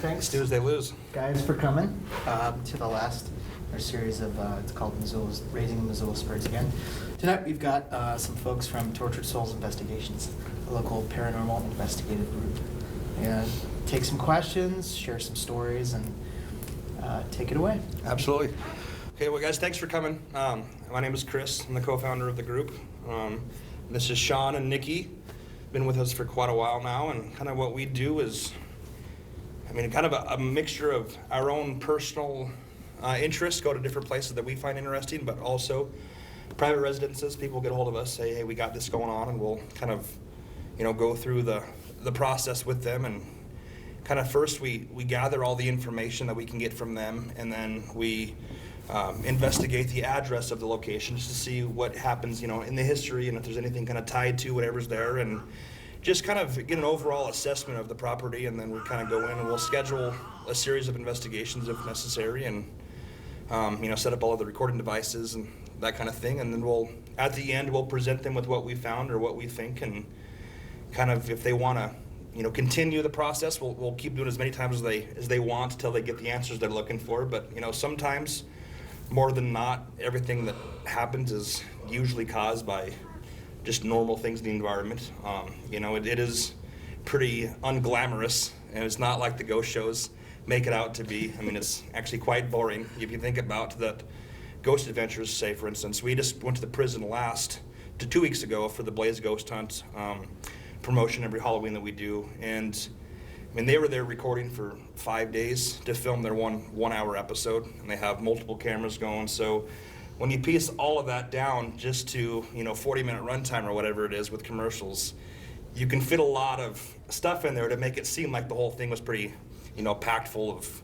thanks Let's do as they lose. guys for coming to the last our series of it's called Missoula's Raising the Missoula Spirits Again. Tonight we've got some folks from Tortured Souls Investigations, a local paranormal investigative group, and take some questions, share some stories, and take it away. Absolutely. Okay, well, guys, thanks for coming. My name is Chris. I'm the co-founder of the group. This is Sean and Nikki. Been with us for quite a while now, and kind of what we do is, kind of a mixture of our own personal interests, go to different places that we find interesting, but also private residences. People get a hold of us, say, hey, we got this going on, and we'll kind of, go through the process with them. And kind of first we gather all the information that we can get from them, and then we investigate the address of the location just to see what happens, in the history, and if there's anything kind of tied to whatever's there, and just kind of get an overall assessment of the property. And then we kind of go in and we'll schedule a series of investigations if necessary, and set up all of the recording devices and that kind of thing. And then at the end, we'll present them with what we found or what we think, and kind of if they want to continue the process, we'll keep doing as many times as they want until they get the answers they're looking for. But sometimes, more than not, everything that happens is usually caused by just normal things in the environment. It is pretty unglamorous, and it's not like the ghost shows make it out to be. It's actually quite boring if you think about that. Ghost adventures, say for instance, we just went to the prison 2 weeks ago for the Blaze Ghost Hunt promotion every Halloween that we do, and they were there recording for 5 days to film their one hour episode, and they have multiple cameras going. So when you piece all of that down just to 40-minute runtime or whatever it is with commercials, you can fit a lot of stuff in there to make it seem like the whole thing was pretty packed full of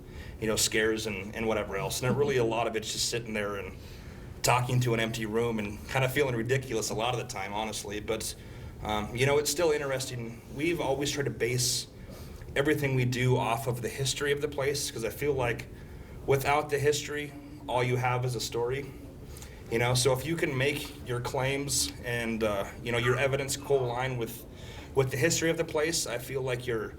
scares and whatever else. And really a lot of it's just sitting there and talking to an empty room and kind of feeling ridiculous a lot of the time, honestly. But it's still interesting. We've always tried to base everything we do off of the history of the place, because I feel like without the history, all you have is a story. So if you can make your claims and your evidence co-align with the history of the place, I feel like your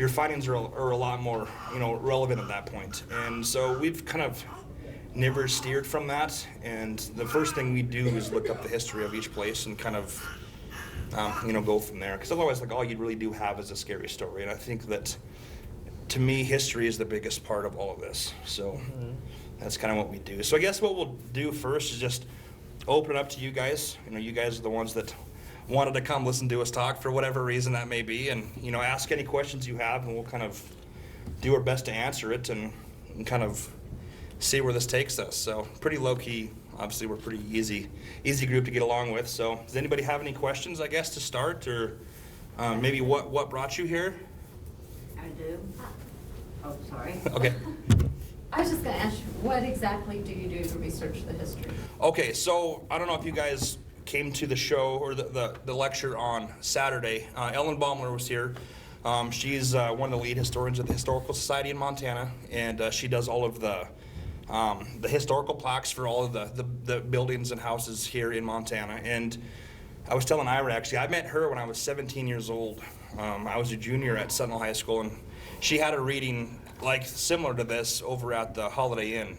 findings are a lot more relevant at that point. And so we've kind of never steered from that. And the first thing we do is look up the history of each place and kind of go from there. Because otherwise, all you really do have is a scary story. And I think that, to me, history is the biggest part of all of this. So that's kind of what we do. So I guess what we'll do first is just open it up to you guys. You guys are the ones that wanted to come listen to us talk for whatever reason that may be, and ask any questions you have, and we'll kind of do our best to answer it and kind of see where this takes us. So pretty low key. Obviously, we're a pretty easy group to get along with. So does anybody have any questions, I guess, to start, or maybe what brought you here? I do. Oh, sorry. Okay. I was just going to ask you, what exactly do you do to research the history? Okay, so I don't know if you guys came to the show or the lecture on Saturday. Ellen Baumler was here. She's one of the lead historians of the Historical Society in Montana, and she does all of the historical plaques for all of the buildings and houses here in Montana. And I was telling Ira, actually, I met her when I was 17 years old. I was a junior at Sentinel High School, and she had a reading similar to this over at the Holiday Inn.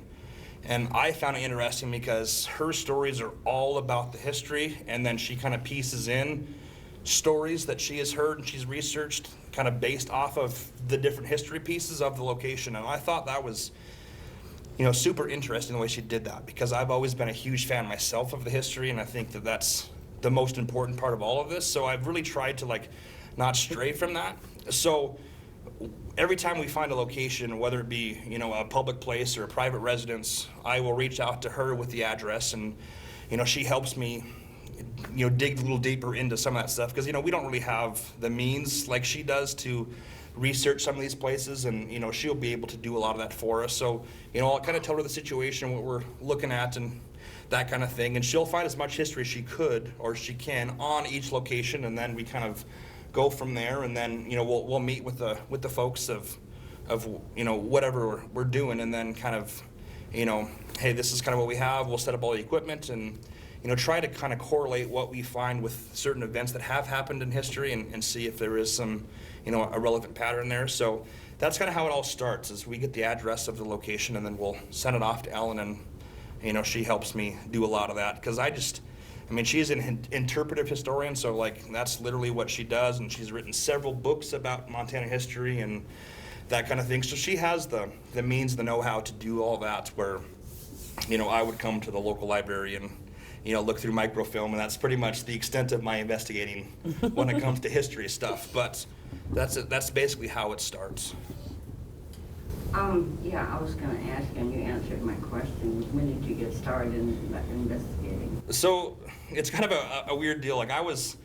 And I found it interesting because her stories are all about the history, and then she kind of pieces in stories that she has heard and she's researched kind of based off of the different history pieces of the location. And I thought that was super interesting the way she did that, because I've always been a huge fan myself of the history, and I think that that's the most important part of all of this. So I've really tried to not stray from that. So every time we find a location, whether it be a public place or a private residence, I will reach out to her with the address, and she helps me dig a little deeper into some of that stuff, because we don't really have the means like she does to research some of these places, and she'll be able to do a lot of that for us. So I'll kind of tell her the situation, what we're looking at, and that kind of thing, and she'll find as much history as she could or she can on each location, and then we kind of go from there. And then we'll meet with the folks of whatever we're doing, and then kind of hey, this is kind of what we have. We'll set up all the equipment and try to kind of correlate what we find with certain events that have happened in history, and see if there is some a relevant pattern there. So that's kind of how it all starts, is we get the address of the location and then we'll send it off to Ellen, and she helps me do a lot of that, because she's an interpretive historian, so like that's literally what she does, and she's written several books about Montana history and that kind of thing. So she has the means, the know-how to do all that, where I would come to the local library and look through microfilm, and that's pretty much the extent of my investigating when it comes to history stuff. But that's basically how it starts. Yeah, I was gonna ask, and you answered my question. When did you get started in investigating? So it's kind of a weird deal. I was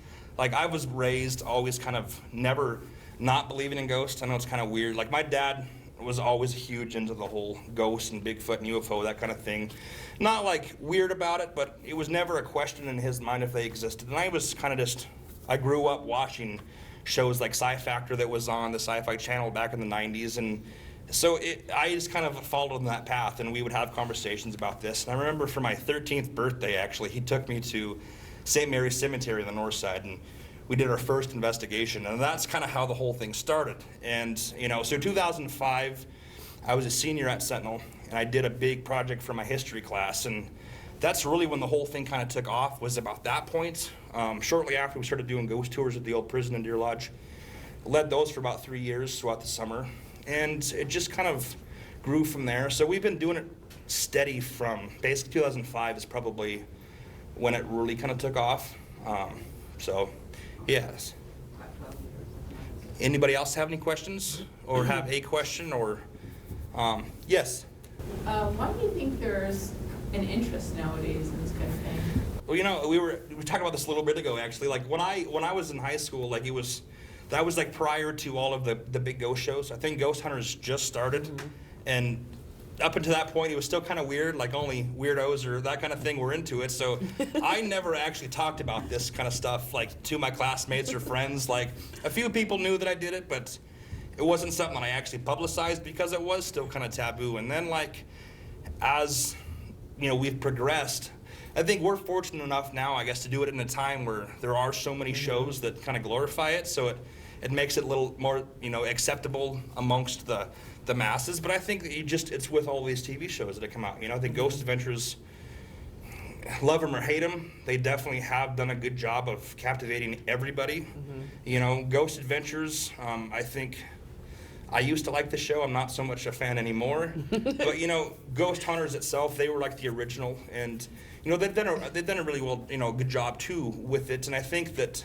raised always kind of never not believing in ghosts. I know it's kind of weird. Like, my dad was always huge into the whole ghost and Bigfoot and UFO, that kind of thing. Not like weird about it, but it was never a question in his mind if they existed. And I was kind of I grew up watching shows like Sci Factor that was on the Sci-Fi Channel back in the 90s, and so I just kind of followed in that path, and we would have conversations about this. And I remember for my 13th birthday, actually, he took me to St. Mary's Cemetery on the north side, and we did our first investigation, and that's kind of how the whole thing started. And so 2005, I was a senior at Sentinel, and I did a big project for my history class, and that's really when the whole thing kind of took off, was about that point. Shortly after, we started doing ghost tours at the old prison in Deer Lodge. Led those for about 3 years throughout the summer, and it just kind of grew from there. So we've been doing it steady from basically 2005 is probably when it really kind of took off. So yes. Anybody else have any questions or have a question, or yes? Why do you think there's an interest nowadays in this kind of thing? Well, we were talking about this a little bit ago, actually. Like, when I was in high school, like, that was like prior to all of the big ghost shows. I think Ghost Hunters just started, and up until that point, it was still kind of weird, like only weirdos or that kind of thing were into it. So I never actually talked about this kind of stuff, like, to my classmates or friends. Like, a few people knew that I did it, but it wasn't something that I actually publicized because it was still kind of taboo. And then, like, as we've progressed, I think we're fortunate enough now, I guess, to do it in a time where there are so many shows that kind of glorify it, so it makes it a little more, acceptable amongst the masses. But I think that it's with all these TV shows that have come out. I think Ghost Adventures, love them or hate them, they definitely have done a good job of captivating everybody. Ghost Adventures, I think I used to like the show. I'm not so much a fan anymore. But Ghost Hunters itself, they were like the original, and they've done a really well, good job too with it. And I think that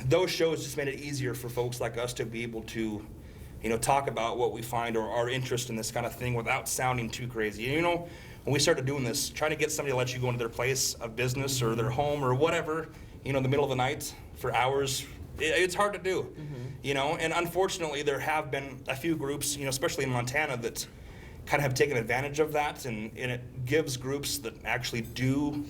those shows just made it easier for folks like us to be able to, talk about what we find or our interest in this kind of thing without sounding too crazy. When we started doing this, trying to get somebody to let you go into their place of business or their home or whatever, in the middle of the night for hours, it's hard to do. And unfortunately, there have been a few groups, especially in Montana, that kind of have taken advantage of that, and it gives groups that actually do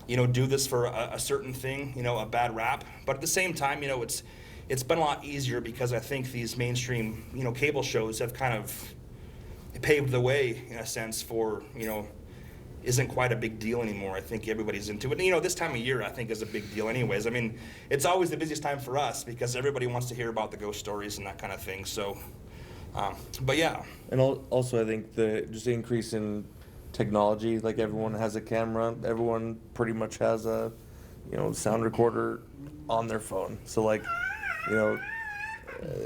this for a certain thing, a bad rap. But at the same time, it's been a lot easier because I think these mainstream, cable shows have kind of paved the way, in a sense, for, isn't quite a big deal anymore. I think everybody's into it. This time of year, I think, is a big deal anyways. It's always the busiest time for us because everybody wants to hear about the ghost stories and that kind of thing. So, but yeah. And also, I think the just increase in technology, like everyone has a camera, everyone pretty much has a, sound recorder on their phone. So, like,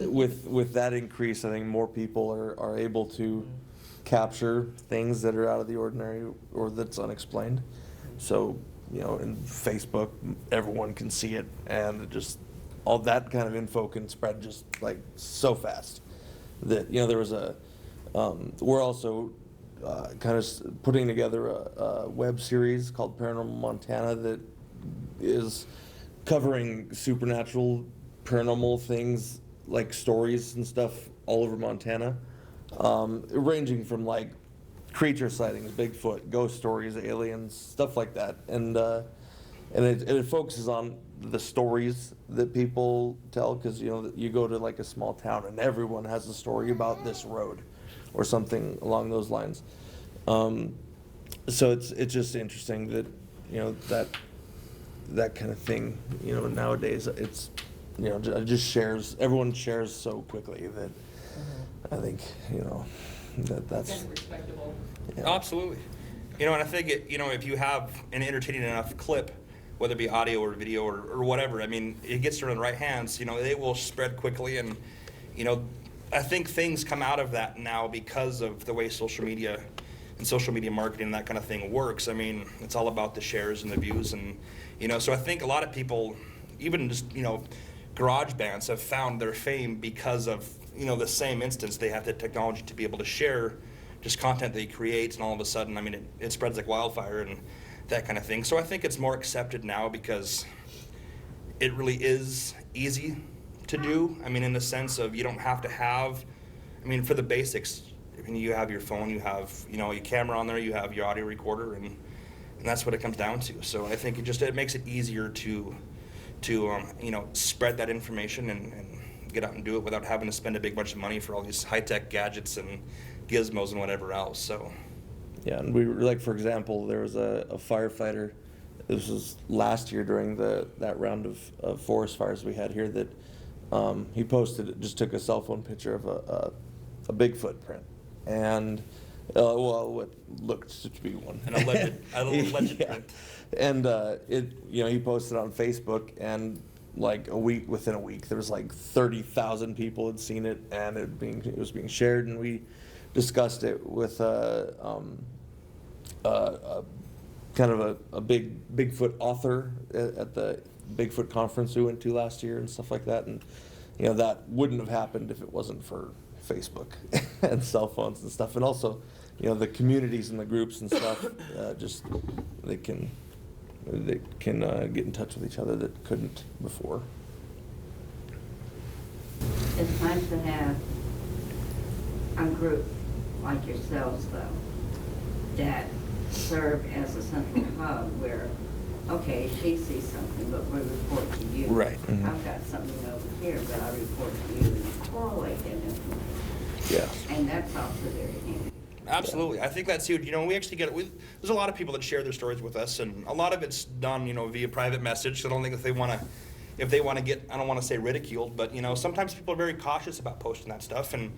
with that increase, I think more people are able to capture things that are out of the ordinary or that's unexplained. So, in Facebook, everyone can see it, and it just all that kind of info can spread just like so fast that there was we're also kind of putting together a web series called Paranormal Montana that is covering supernatural, paranormal things, like stories and stuff all over Montana, ranging from like creature sightings, Bigfoot, ghost stories, aliens, stuff like that, and it focuses on the stories that people tell, because you go to like a small town and everyone has a story about this road or something along those lines. So it's just interesting that that kind of thing nowadays it's just shares, everyone shares so quickly that I think, that's. Kind of respectable. Yeah. Absolutely. And I think if you have an entertaining enough clip, whether it be audio or video or whatever, I mean, it gets in the right hands, it will spread quickly. And, I think things come out of that now because of the way social media and social media marketing and that kind of thing works. I mean, it's all about the shares and the views. And, so I think a lot of people, even just, garage bands have found their fame because of, the same instance. They have the technology to be able to share just content they create, and all of a sudden, I mean, it spreads like wildfire and that kind of thing. So I think it's more accepted now because it really is easy to do. I mean, in the sense of you don't have to have, for the basics, you have your phone, you have, your camera on there, you have your audio recorder, and that's what it comes down to. So I think it makes it easier to spread that information and get out and do it without having to spend a big bunch of money for all these high-tech gadgets and gizmos and whatever else. So Yeah, and we were, for example, there was a firefighter. This was last year during that round of forest fires we had here that he posted, just took a cell phone picture of a Bigfoot print, and what looked to be one. an alleged Yeah. print. And he posted on Facebook, and within a week, there was 30,000 people had seen it, and it was being shared, and we discussed it with kind of a big Bigfoot author at the Bigfoot conference we went to last year and stuff like that, and that wouldn't have happened if it wasn't for Facebook and cell phones and stuff, and also the communities and the groups and stuff, just they can get in touch with each other that couldn't before. It's nice to have a group like yourselves, though, that serve as a central hub where, okay, she sees something, but we report to you. Right. Mhm. I've got something over here, but I report to you and correlate that information. Yeah. And that's also very handy. Absolutely. I think that's huge. We actually there's a lot of people that share their stories with us, and a lot of it's done, via private message. So I don't think if they want to get, I don't want to say ridiculed, but, sometimes people are very cautious about posting that stuff. And,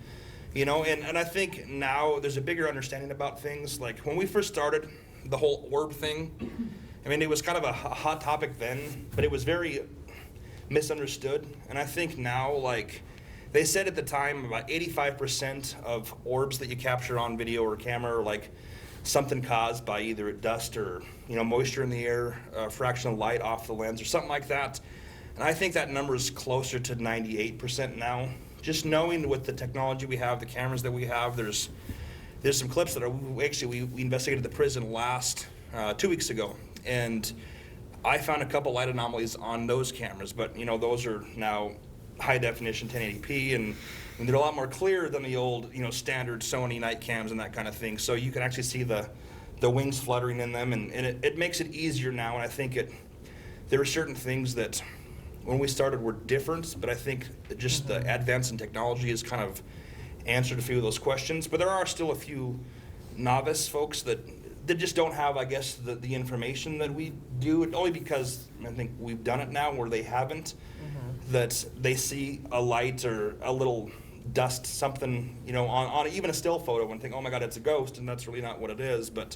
and I think now there's a bigger understanding about things. Like when we first started the whole orb thing, it was kind of a hot topic then, but it was very misunderstood. And I think now, they said at the time about 85% of orbs that you capture on video or camera are something caused by either dust or moisture in the air, a fraction of light off the lens or something like that. And I think that number is closer to 98% now. Just knowing with the technology we have, the cameras that we have, there's some clips that we investigated the prison last 2 weeks ago, and I found a couple light anomalies on those cameras, but those are now high definition 1080p, and they're a lot more clear than the old standard Sony night cams and that kind of thing. So you can actually see the wings fluttering in them, and it makes it easier now. And I think there are certain things that when we started were different, but I think just the advance in technology has kind of answered a few of those questions. But there are still a few novice folks that just don't have, I guess, the information that we do, only because I think we've done it now where they haven't, that they see a light or a little dust, something, on even a still photo and think, oh my God, it's a ghost, and that's really not what it is. But,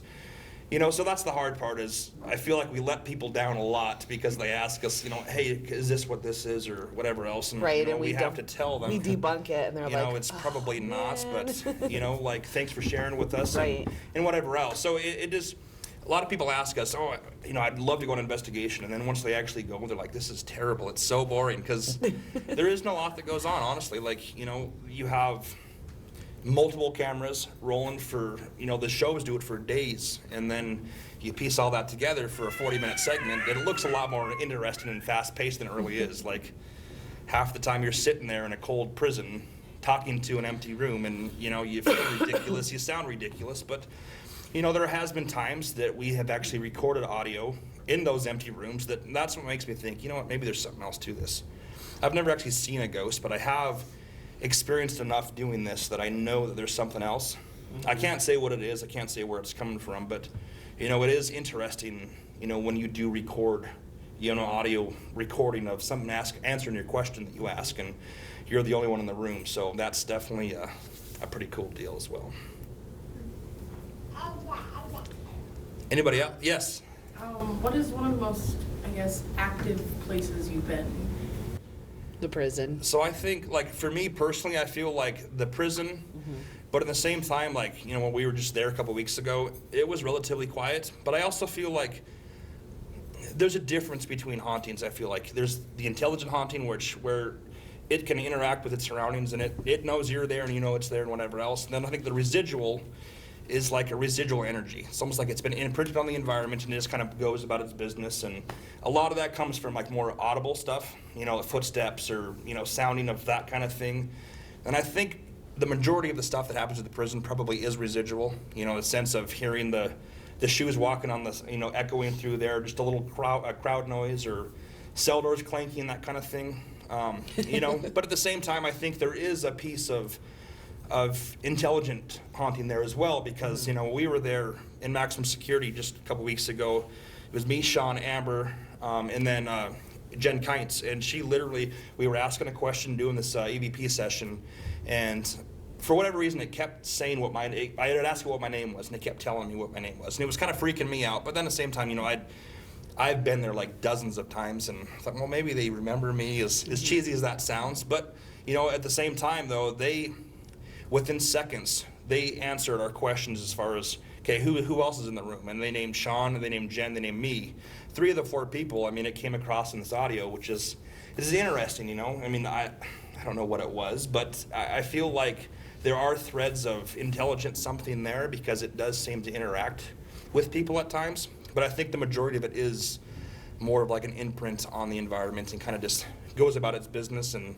so that's the hard part is I feel like we let people down a lot because they ask us, hey, is this what this is or whatever else? And, Right, and we have to tell them. We debunk it, and they're like, it's probably "Oh, not, man." but, thanks for sharing with us Right. and whatever else. So it is, a lot of people ask us, I'd love to go on an investigation. And then once they actually go, they're like, this is terrible. It's so boring because there is no lot that goes on, honestly. You have multiple cameras rolling for, the shows do it for days. And then you piece all that together for a 40-minute segment. It looks a lot more interesting and fast-paced than it really is. Half the time you're sitting there in a cold prison talking to an empty room, and, you feel ridiculous, you sound ridiculous, but there has been times that we have actually recorded audio in those empty rooms. That's what makes me think, maybe there's something else to this. I've never actually seen a ghost, but I have experienced enough doing this that I know that there's something else. I can't say what it is. I can't say where it's coming from, but, it is interesting, when you do record, audio recording of someone answering your question that you ask, and you're the only one in the room. So that's definitely a pretty cool deal as well. Anybody else? Yes. What is one of the most, I guess, active places you've been? The prison. So I think, like, for me personally, I feel like the prison, but at the same time, like, when we were just there a couple weeks ago, it was relatively quiet. But I also feel like there's a difference between hauntings. I feel like there's the intelligent haunting, where it can interact with its surroundings, and it knows you're there and you know it's there and whatever else. And then I think the residual is like a residual energy. It's almost like it's been imprinted on the environment and it just kind of goes about its business. And a lot of that comes from like more audible stuff, footsteps or, sounding of that kind of thing. And I think the majority of the stuff that happens at the prison probably is residual, the sense of hearing the shoes walking on the, echoing through there, just a little crowd noise or cell doors clanking, that kind of thing. But at the same time, I think there is a piece of intelligent haunting there as well, because we were there in maximum security just a couple weeks ago. It was me, Sean, Amber, and then Jen Kites, and we were asking a question doing this EVP session, and for whatever reason it kept saying I had asked it what my name was, and it kept telling me what my name was, and it was kind of freaking me out. But then at the same time, I've been there like dozens of times, and I thought, well, maybe they remember me, as cheesy as that sounds. But at the same time though, within seconds, they answered our questions as far as, okay, who else is in the room? And they named Sean, and they named Jen, they named me. 3 of the 4 people, it came across in this audio, which is interesting, I don't know what it was, but I feel like there are threads of intelligence, something there, because it does seem to interact with people at times. But I think the majority of it is more of like an imprint on the environment and kind of just goes about its business and,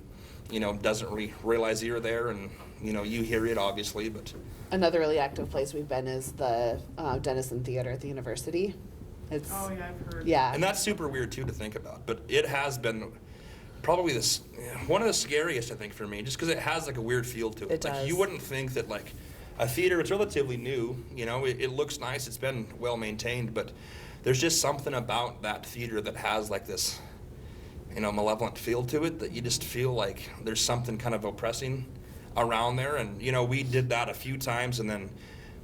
doesn't realize you're there, and, you hear it obviously, but. Another really active place we've been is the Denison Theater at the university. Oh yeah, I've heard. Yeah. And that's super weird too to think about, but it has been probably one of the scariest, I think, for me, just because it has like a weird feel to it. It Like does. you wouldn't think that like a theater, it's relatively new, it looks nice, it's been well maintained, but there's just something about that theater that has like this, malevolent feel to it, that you just feel like there's something kind of oppressing around there. And we did that a few times, and then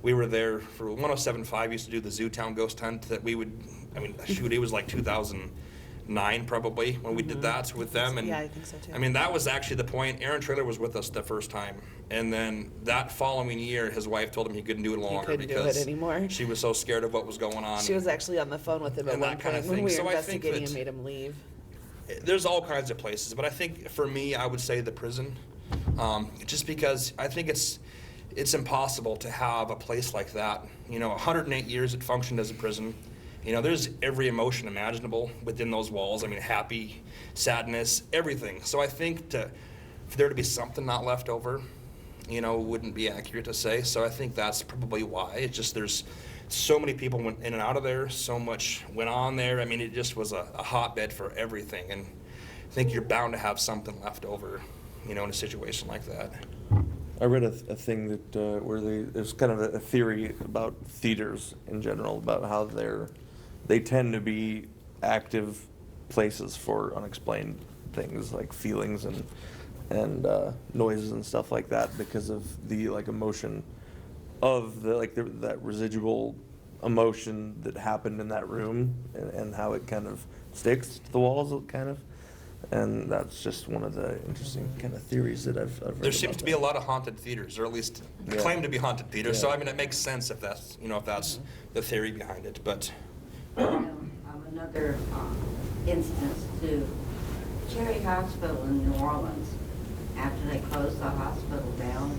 we were there for 107.5 used to do the Zootown ghost hunt that we would, it was like 2009 probably when we did that with them. And Yeah, I think so too. that was actually the point. Aaron Traylor was with us the first time, and then that following year his wife told him he couldn't do it longer couldn't do because it anymore. she was so scared of what was going on. She was actually on the phone with him at And one that kind point of when thing. we were So I think investigating that- and made him leave. There's all kinds of places, but I think for me, I would say the prison, just because I think it's impossible to have a place like that. 108 years it functioned as a prison. There's every emotion imaginable within those walls. Happy, sadness, everything. So I think for there to be something not left over, wouldn't be accurate to say. So I think that's probably why. It's just there's so many people went in and out of there, so much went on there. It just was a hotbed for everything. And I think you're bound to have something left over, in a situation like that. I read a thing that where there's kind of a theory about theaters in general, about how they tend to be active places for unexplained things like feelings and noises and stuff like that, because of the emotion of that residual emotion that happened in that room, and how it kind of sticks to the walls kind of. And that's just one of the interesting kind of theories that I've read. There seems about to be that. a lot of haunted theaters, or at least Yeah. claim to be haunted theaters. Yeah. So it makes sense if that's the theory behind it. But Another instance to Cherry Hospital in New Orleans. After they closed the hospital down,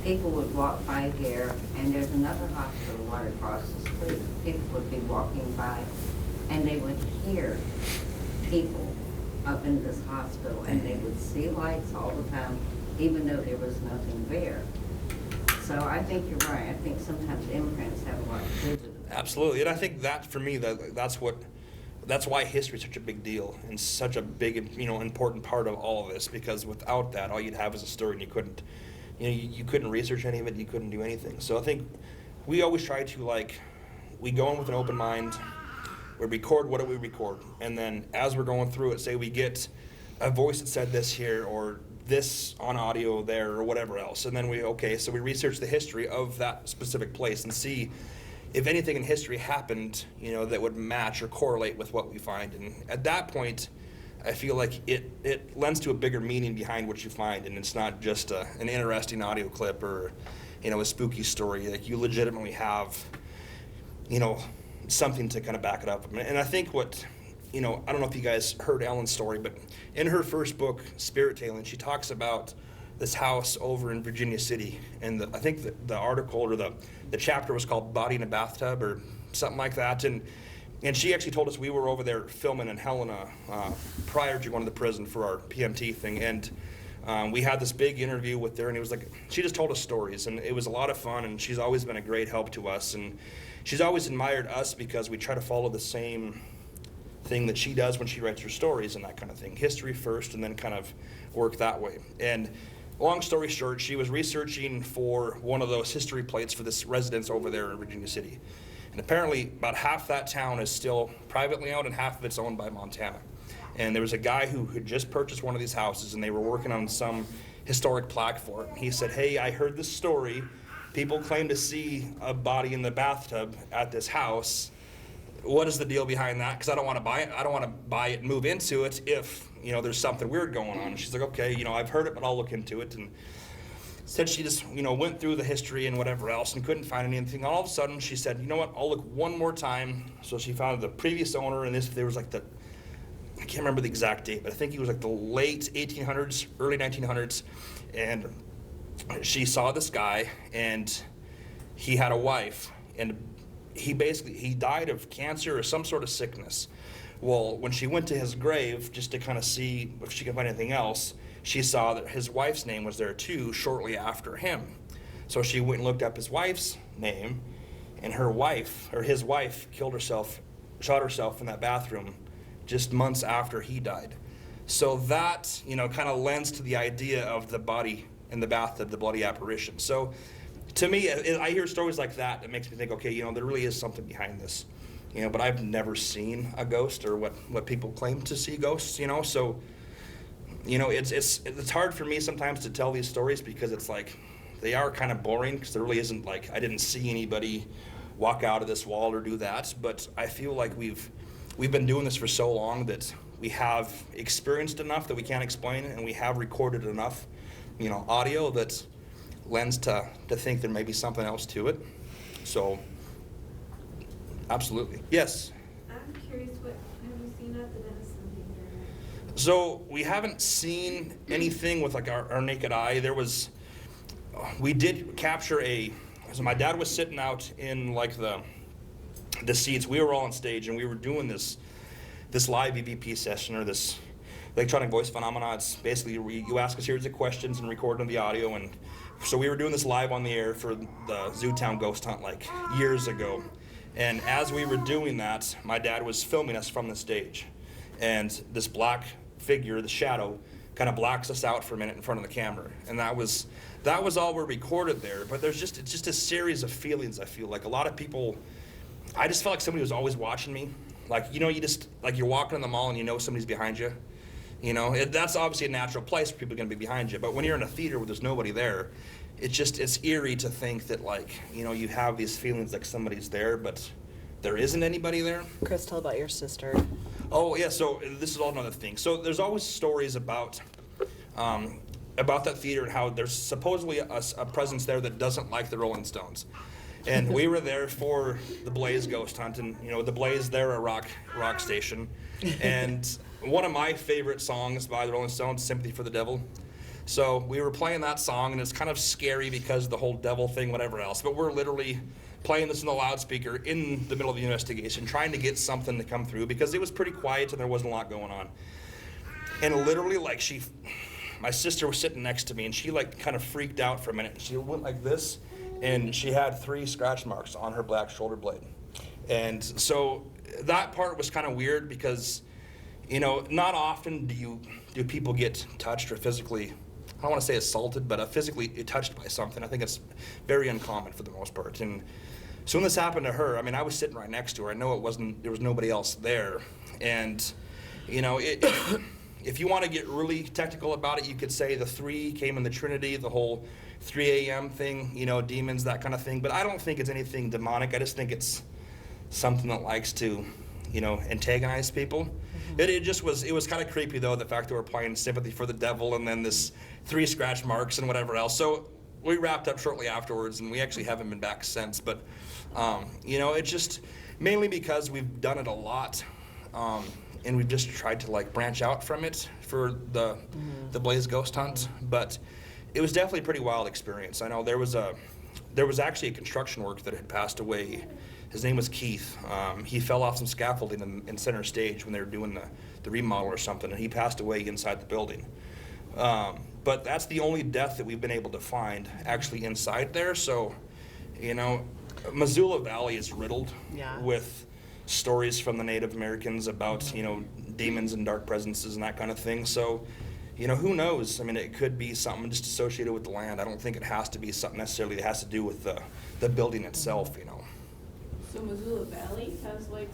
people would walk by here, and there's another hospital right across the street. People would be walking by, and they would hear people up in this hospital, and they would see lights all the time, even though there was nothing there. So I think you're right. I think sometimes imprints have a lot to do with it. absolutely, and I think that for me, that's why history is such a big deal and such a big, important part of all of this. Because without that, all you'd have is a story, and you couldn't, you couldn't research any of it. You couldn't do anything. So I think we always try to we go in with an open mind. we'd record what do we record, and then as we're going through it, say we get a voice that said this here or this on audio there or whatever else, and then we research the history of that specific place and see if anything in history happened, that would match or correlate with what we find. And at that point, I feel like it lends to a bigger meaning behind what you find, and it's not just an interesting audio clip or a spooky story. Like, you legitimately have something to kind of back it up. And I think what I don't know if you guys heard Ellen's story, but in her first book, Spirit Tailing, she talks about this house over in Virginia City, and I think the article or the chapter was called Body in a Bathtub or something like that, and she actually told us we were over there filming in Helena prior to going to the prison for our PMT thing, and we had this big interview with her, and it was like, she just told us stories, and it was a lot of fun, and she's always been a great help to us, and she's always admired us because we try to follow the same thing that she does when she writes her stories and that kind of thing. History first and then kind of work that way. And long story short, she was researching for one of those history plates for this residence over there in Virginia City. And apparently about half that town is still privately owned and half of it's owned by Montana. And there was a guy who had just purchased one of these houses, and they were working on some historic plaque for it. He said, "Hey, I heard this story. People claim to see a body in the bathtub at this house. What is the deal behind that? Because I don't want to buy it. I don't want to buy it and move into it if, there's something weird going on." And she's like, "Okay, I've heard it, but I'll look into it." And said she just, went through the history and whatever else and couldn't find anything. All of a sudden, she said, "You know what, I'll look one more time." So she found the previous owner, and there was like I can't remember the exact date, but I think he was like the late 1800s, early 1900s. And she saw this guy, and he had a wife, and he died of cancer or some sort of sickness. Well, when she went to his grave just to kind of see if she could find anything else, she saw that his wife's name was there too shortly after him. So she went and looked up his wife's name, and his wife shot herself in that bathroom just months after he died. So that, kind of lends to the idea of the body in the bathtub, the bloody apparition. So to me, I hear stories like that. It makes me think, okay, there really is something behind this, but I've never seen a ghost or what people claim to see ghosts, so, it's hard for me sometimes to tell these stories because it's like, they are kind of boring because there really isn't like, I didn't see anybody walk out of this wall or do that, but I feel like we've been doing this for so long that we have experienced enough that we can't explain, and we have recorded enough, audio that lends to think there may be something else to it. So, absolutely. Yes? I'm curious, what have you seen at the Denison Theater? So, we haven't seen anything with like our naked eye. We did capture so my dad was sitting out in like the seats. We were all on stage, and we were doing this live EVP session, or this electronic voice phenomena. It's basically you ask a series of questions and record on the audio. And so we were doing this live on the air for the Zootown Ghost Hunt like years ago. And as we were doing that, my dad was filming us from the stage. And this black figure, the shadow, kind of blacks us out for a minute in front of the camera. And that was all we recorded there. But it's just a series of feelings, I feel like. A lot of people, I just felt like somebody was always watching me. Like, you just, like you're walking in the mall and somebody's behind you. That's obviously a natural place for people are going to be behind you. But when you're in a theater where there's nobody there, it's eerie to think that, like, you have these feelings like somebody's there, but there isn't anybody there. Chris, tell about your sister. Oh, yeah, so this is all another thing. So there's always stories about that theater and how there's supposedly a presence there that doesn't like the Rolling Stones. And we were there for the Blaze Ghost Hunt, and the Blaze, they're a rock station. And one of my favorite songs by the Rolling Stones, "Sympathy for the Devil." So we were playing that song, and it's kind of scary because of the whole devil thing, whatever else. But we're literally playing this in the loudspeaker in the middle of the investigation, trying to get something to come through because it was pretty quiet and there wasn't a lot going on. And literally, like, my sister was sitting next to me, and she like kind of freaked out for a minute. She went like this, and she had 3 scratch marks on her black shoulder blade. And so that part was kind of weird because, not often do people get touched or physically, I don't want to say assaulted, but physically touched by something. I think it's very uncommon for the most part. And So when this happened to her, I mean, I was sitting right next to her. I know there was nobody else there. And, you know, if you want to get really technical about it, you could say the 3 came in the Trinity, the whole 3 a.m. thing, you know, demons, that kind of thing. But I don't think it's anything demonic. I just think it's something that likes to, you know, antagonize people. It was kind of creepy, though, the fact that we're playing Sympathy for the Devil and then this 3 scratch marks and whatever else. So we wrapped up shortly afterwards, and we actually haven't been back since. But, you know, it's just mainly because we've done it a lot, and we've just tried to, like, branch out from it for the Blaze Ghost Hunt. But it was definitely a pretty wild experience. I know there was actually a construction worker that had passed away. His name was Keith. He fell off some scaffolding in center stage when they were doing the remodel or something, and he passed away inside the building. But that's the only death that we've been able to find actually inside there. So, you know, Missoula Valley is riddled with stories from the Native Americans about, you know, demons and dark presences and that kind of thing. So, you know, who knows? I mean, it could be something just associated with the land. I don't think it has to be something necessarily that has to do with the building itself, you know. So Missoula Valley has like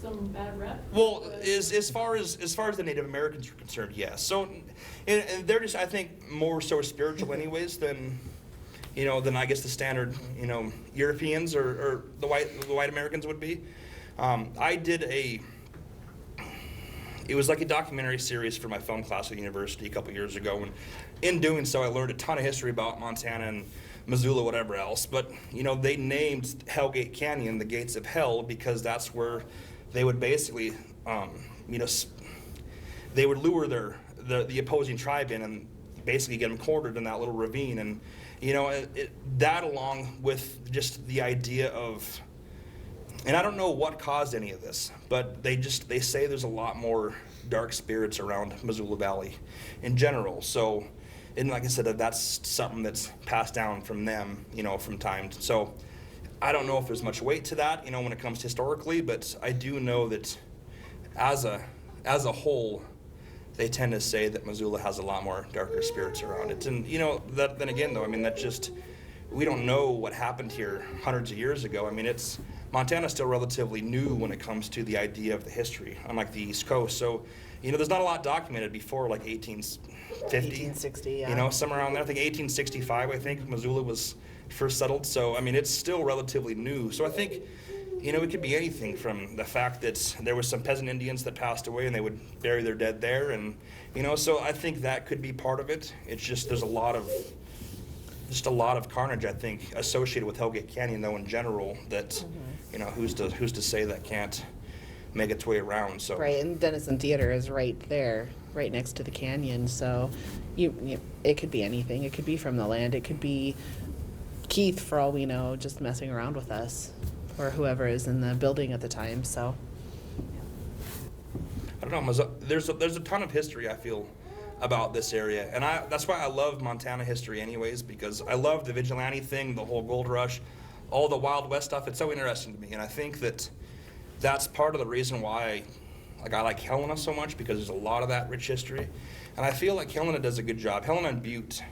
some bad rep? Well, as far as the Native Americans are concerned, yes. So, and they're just, I think, more so spiritual anyways than, you know, than I guess the standard, you know, Europeans or the white Americans would be. I did it was like a documentary series for my film class at university a couple years ago, and in doing so, I learned a ton of history about Montana and Missoula, whatever else. But, you know, they named Hellgate Canyon the Gates of Hell because that's where they would basically, you know, they would lure the opposing tribe in and basically get them cornered in that little ravine. And, you know, that along with just the idea of, and I don't know what caused any of this, but they say there's a lot more dark spirits around Missoula Valley in general. So, and like I said, that's something that's passed down from them, you know, from time. So I don't know if there's much weight to that, you know, when it comes historically, but I do know that as a whole, they tend to say that Missoula has a lot more darker spirits around it. And, you know, then again, though, I mean, we don't know what happened here hundreds of years ago. I mean, Montana's still relatively new when it comes to the idea of the history, unlike the East Coast. So, you know, there's not a lot documented before like 1850. 1860, yeah. You know, somewhere around there. I think 1865, I think, Missoula was first settled. So, I mean, it's still relatively new. So I think, you know, it could be anything from the fact that there was some peasant Indians that passed away and they would bury their dead there. And, you know, so I think that could be part of it. It's just there's a lot of carnage, I think, associated with Hellgate Canyon, though, in general, that, you know, who's to say that can't make its way around. So Right, and Denison Theater is right there, right next to the canyon, so it could be anything. It could be from the land. It could be Keith, for all we know, just messing around with us, or whoever is in the building at the time, so. I don't know, there's a ton of history, I feel, about this area, and that's why I love Montana history anyways, because I love the vigilante thing, the whole gold rush, all the Wild West stuff. It's so interesting to me, and I think that's part of the reason why I like Helena so much, because there's a lot of that rich history, and I feel like Helena does a good job. Helena and Butte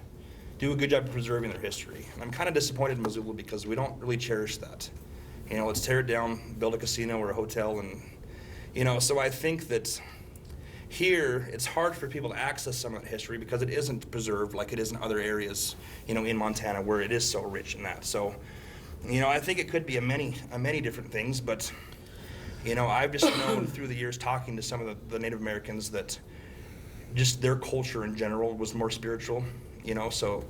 do a good job of preserving their history, and I'm kind of disappointed in Missoula because we don't really cherish that. You know, let's tear it down, build a casino or a hotel, and, you know, so I think that here, it's hard for people to access some of that history because it isn't preserved like it is in other areas, you know, in Montana where it is so rich in that. So, you know, I think it could be a many different things, but, you know, I've just known through the years talking to some of the Native Americans that just their culture in general was more spiritual, you know, so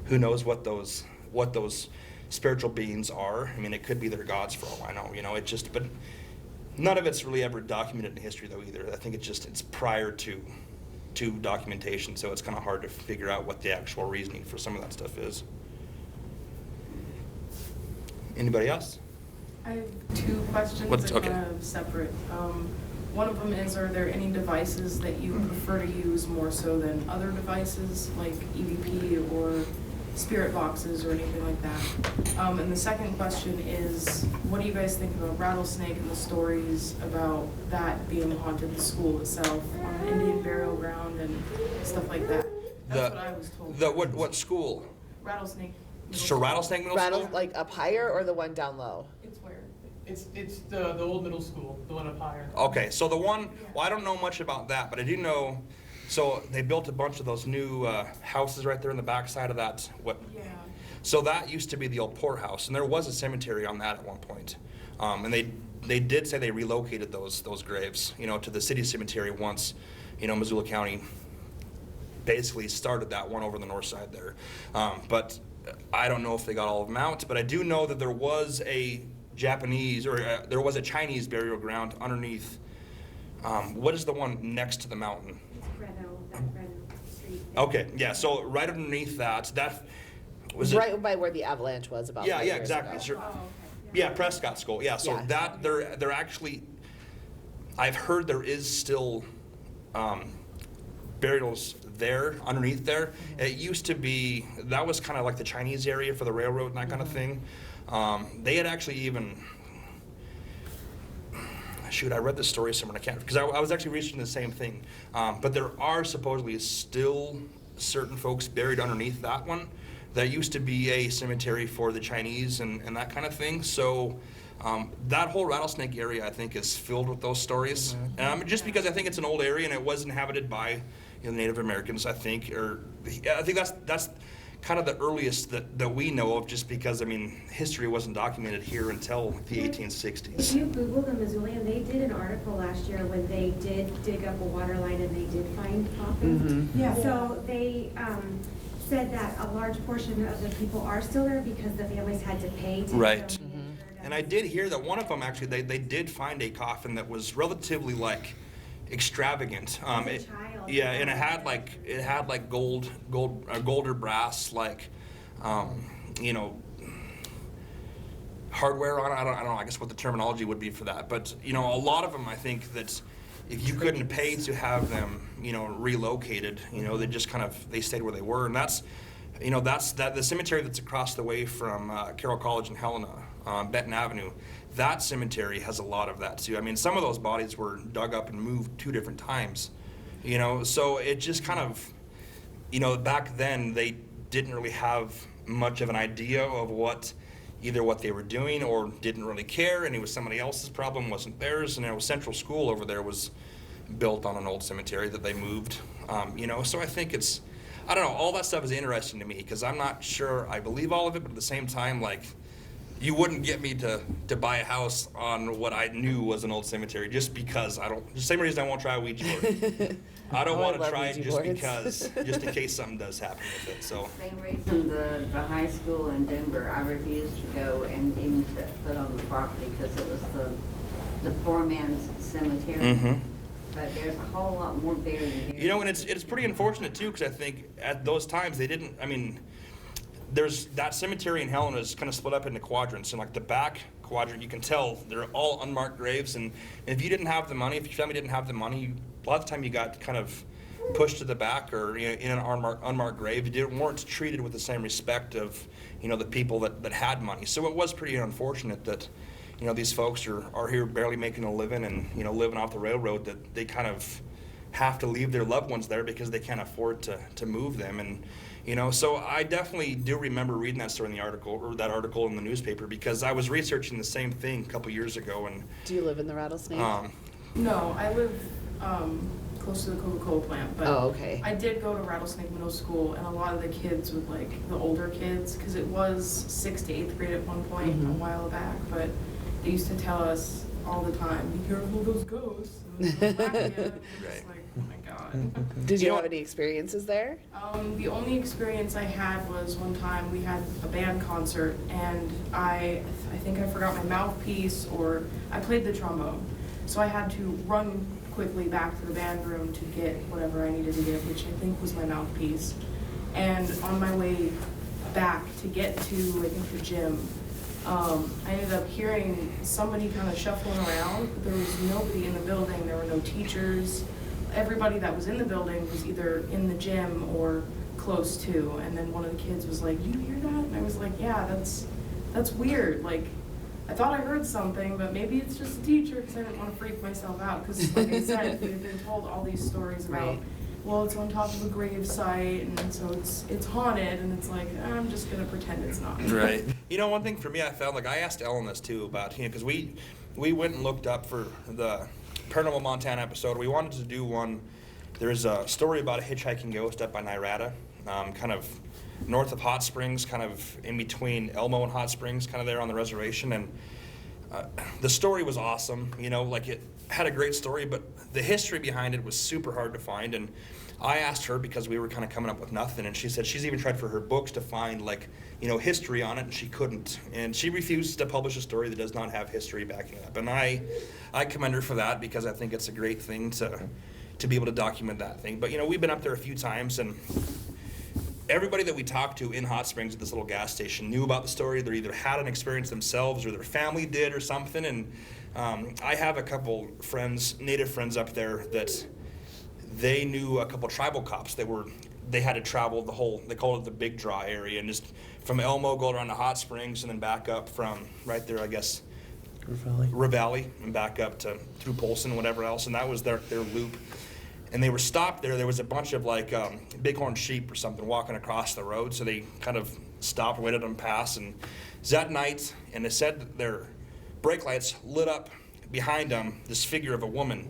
who knows what those spiritual beings are. I mean, it could be their gods for all I know, you know, but none of it's really ever documented in history, though, either. I think it's prior to documentation, so it's kind of hard to figure out what the actual reasoning for some of that stuff is. Anybody else? I have 2 questions that are kind of separate. One of them is, are there any devices that you prefer to use more so than other devices, like EVP or spirit boxes or anything like that? And the second question is, what do you guys think about Rattlesnake and the stories about that being haunted, the school itself, on an Indian burial ground and stuff like that? That's what I was told. What school? Rattlesnake. So Rattlesnake Middle School? Like up higher or the one down low? It's where? It's the old middle school, the one up higher. Okay, so the one, well, I don't know much about that, but I do know, so they built a bunch of those new houses right there in the backside of that, Yeah. so that used to be the old poorhouse, and there was a cemetery on that at one point. And they did say they relocated those graves, to the city cemetery once, Missoula County basically started that one over the north side there. But I don't know if they got all of them out, but I do know that there was a Japanese, or there was a Chinese burial ground underneath, what is the one next to the mountain? It's Breno, that Breno Street. Okay, yeah, so right underneath that was it? Right by where the avalanche was about Yeah, 5 yeah, years exactly. ago. Sure. Oh, okay. Yeah, Prescott School. Yeah, so Yeah. that they're actually, I've heard there is still burials there underneath there. It used to be, that was kind of like the Chinese area for the railroad and that kind of thing. They had actually even, shoot, I read this story somewhere, and I can't, because I was actually researching the same thing. But there are supposedly still certain folks buried underneath that one. That used to be a cemetery for the Chinese and that kind of thing. So that whole Rattlesnake area, I think, is filled with those stories. Just because I think it's an old area and it was inhabited by Native Americans, I think. I think that's kind of the earliest that we know of, just because, history wasn't documented here until the 1860s. If you Google the Missoulian, they did an article last year when they did dig up a water line and they did find coffins. Yeah. So they said that a large portion of the people are still there because the families had to pay to Right. donate or And I did hear that one of them, actually, they did find a coffin that was relatively, extravagant. As a child. Yeah, and it had gold or brass, hardware on it. I don't know, I guess what the terminology would be for that. But, a lot of them, I think that if you couldn't pay to have them, relocated, they just they stayed where they were. And that's the cemetery that's across the way from Carroll College in Helena, Benton Avenue. That cemetery has a lot of that too. Some of those bodies were dug up and moved 2 different times, so it just back then they didn't really have much of an idea of either what they were doing or didn't really care, and it was somebody else's problem, wasn't theirs. And Central School over there was built on an old cemetery that they moved, so I think I don't know, all that stuff is interesting to me because I'm not sure I believe all of it, but at the same time, you wouldn't get me to buy a house on what I knew was an old cemetery just because the same reason I won't try a Ouija board. I don't want to try it just in case something does happen with it. So. Same reason the high school in Denver, I refused to go and even set foot on the property because it was the poor man's cemetery. Mm-hmm. But there's a whole lot more buried here. And it's pretty unfortunate too, because I think at those times they didn't. There's that cemetery in Helena is kind of split up into quadrants, and the back quadrant, you can tell they're all unmarked graves. And if you didn't have the money, if your family didn't have the money, a lot of the time you got kind of pushed to the back or in an unmarked grave. You weren't treated with the same respect of the people that had money. So it was pretty unfortunate that these folks are here barely making a living and living off the railroad, that they kind of have to leave their loved ones there because they can't afford to move them. And so I definitely do remember reading that story in the article, or that article in the newspaper, because I was researching the same thing a couple years ago. And Do you live in the Rattlesnake? No, I live close to the Coca-Cola plant, but Oh, okay. I did go to Rattlesnake Middle School, and a lot of the kids would the older kids, because it was 6th to 8th grade at one point a while back, but they used to tell us all the time, be careful of those ghosts. And we would laugh at it. We're just oh my God. Did you have any experiences there? The only experience I had was one time we had a band concert, and I think I forgot my mouthpiece, or I played the trombone. So I had to run quickly back to the band room to get whatever I needed to get, which I think was my mouthpiece. And on my way back to get to, I think, the gym, I ended up hearing somebody kind of shuffling around, but there was nobody in the building. There were no teachers. Everybody that was in the building was either in the gym or close to. And then one of the kids was like, "You hear that?" And I was like, "Yeah, that's weird. I thought I heard something, but maybe it's just a teacher," because I didn't want to freak myself out. Because, like I said, we've been told all these stories about Right. well, it's on top of a grave site, and so it's haunted, and it's like, I'm just gonna pretend it's not. Right. You know, one thing for me, I found, like, I asked Ellen this too about, you know, because we went and looked up for the Paranormal Montana episode. We wanted to do one. There's a story about a hitchhiking ghost up by Nirada, kind of north of Hot Springs, kind of in between Elmo and Hot Springs, kind of there on the reservation. And the story was awesome. You know, like, it had a great story, but the history behind it was super hard to find. And I asked her, because we were kind of coming up with nothing, and she said she's even tried for her books to find, like, you know, history on it, and she couldn't. And she refused to publish a story that does not have history backing it up. And I commend her for that, because I think it's a great thing to be able to document that thing. But, you know, we've been up there a few times, and everybody that we talked to in Hot Springs at this little gas station knew about the story. They either had an experience themselves or their family did or something. And I have a couple friends, native friends up there, that they knew a couple tribal cops that they had to travel the whole, they call it the Big Draw area, and just from Elmo go around to Hot Springs and then back up from right there, I guess, Ravalli, and back up to through Polson, whatever else, and that was their loop. And they were stopped there. There was a bunch of, like, bighorn sheep or something walking across the road, so they kind of stopped, waited them pass, and it was at night, and they said that their brake lights lit up behind them, this figure of a woman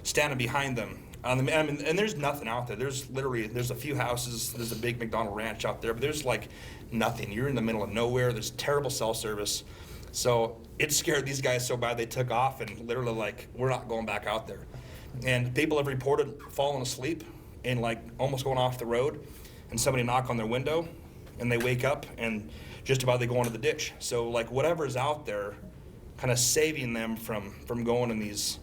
standing behind them. And there's nothing out there. There's a few houses, there's a big McDonald ranch out there, but there's, like, nothing. You're in the middle of nowhere. There's terrible cell service. So it scared these guys so bad they took off, and literally, like, we're not going back out there. And people have reported falling asleep and, like, almost going off the road, and somebody knock on their window, and they wake up, and just about they go into the ditch. So, like, whatever's out there, kind of saving them from going in these,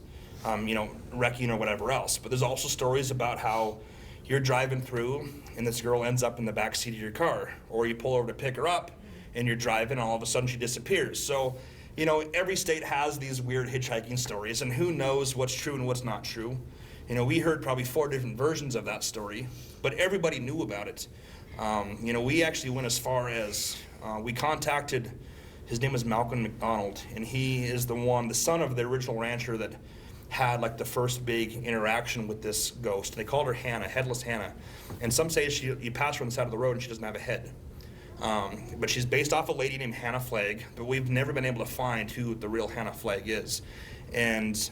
you know, wrecking or whatever else. But there's also stories about how you're driving through, and this girl ends up in the back seat of your car, or you pull over to pick her up, and you're driving, and all of a sudden she disappears. So, you know, every state has these weird hitchhiking stories, and who knows what's true and what's not true. You know, we heard probably 4 different versions of that story, but everybody knew about it. You know, we actually went as far as, we contacted, his name was Malcolm McDonald, and he is the son of the original rancher that had, like, the first big interaction with this ghost. They called her Hannah, Headless Hannah. And some say you pass her on the side of the road and she doesn't have a head. But she's based off a lady named Hannah Flagg, but we've never been able to find who the real Hannah Flagg is. And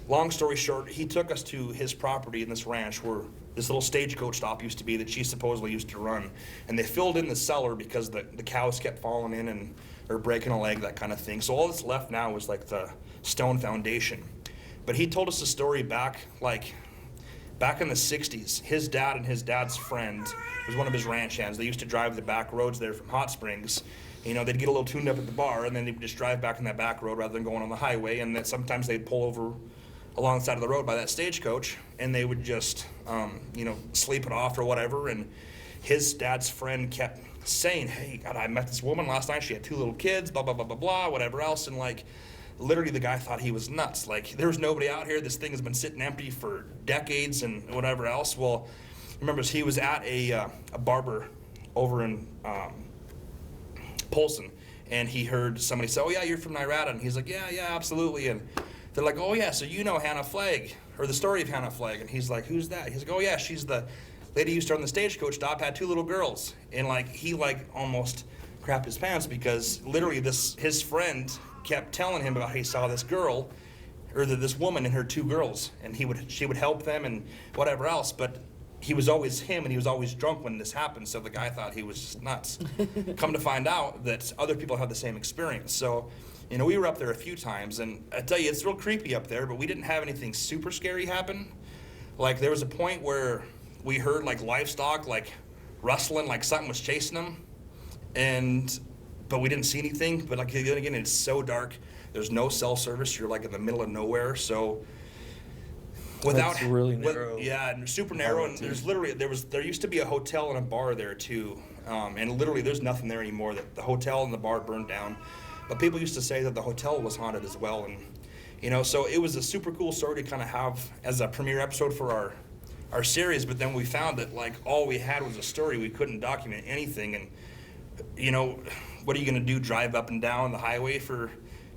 long story short, he took us to his property in this ranch where this little stagecoach stop used to be that she supposedly used to run. And they filled in the cellar because the cows kept falling in or breaking a leg, that kind of thing. So all that's left now is, like, the stone foundation. But he told us a story back in the 60s. His dad and his dad's friend was one of his ranch hands. They used to drive the back roads there from Hot Springs. You know, they'd get a little tuned up at the bar, and then they'd just drive back on that back road rather than going on the highway. And then sometimes they'd pull over along the side of the road by that stagecoach, and they would just, you know, sleep it off or whatever. And his dad's friend kept saying, hey, God, I met this woman last night. She had 2 little kids, blah, blah, blah, blah, blah, whatever else. And, like, literally the guy thought he was nuts. Like, there's nobody out here. This thing has been sitting empty for decades and whatever else. Well, remember, he was at a barber over in Polson, and he heard somebody say, oh, yeah, you're from Nirada. And he's like, yeah, absolutely. And they're like, oh, yeah, so you know Hannah Flagg, or the story of Hannah Flagg. And he's like, who's that? He's like, oh, yeah, she's the lady who used to run the stagecoach stop, had 2 little girls. And, like, he, like, almost crapped his pants because literally his friend kept telling him about how he saw this girl, or this woman and her 2 girls, and she would help them and whatever else, but he was always him, and he was always drunk when this happened, so the guy thought he was just nuts. Come to find out that other people had the same experience. So, you know, we were up there a few times, and I tell you, it's real creepy up there, but we didn't have anything super scary happen. Like, there was a point where we heard, like, livestock, like, rustling, like something was chasing them, but we didn't see anything. But, like, then again, it's so dark. There's no cell service. You're, like, in the middle of nowhere. So without, that's really narrow. Yeah, and super narrow. And there's literally there used to be a hotel and a bar there too. And literally, there's nothing there anymore. The hotel and the bar burned down. But people used to say that the hotel was haunted as well. And, you know, so it was a super cool story to kind of have as a premiere episode for our series. But then we found that, like, all we had was a story. We couldn't document anything. And, you know, what are you going to do, drive up and down the highway for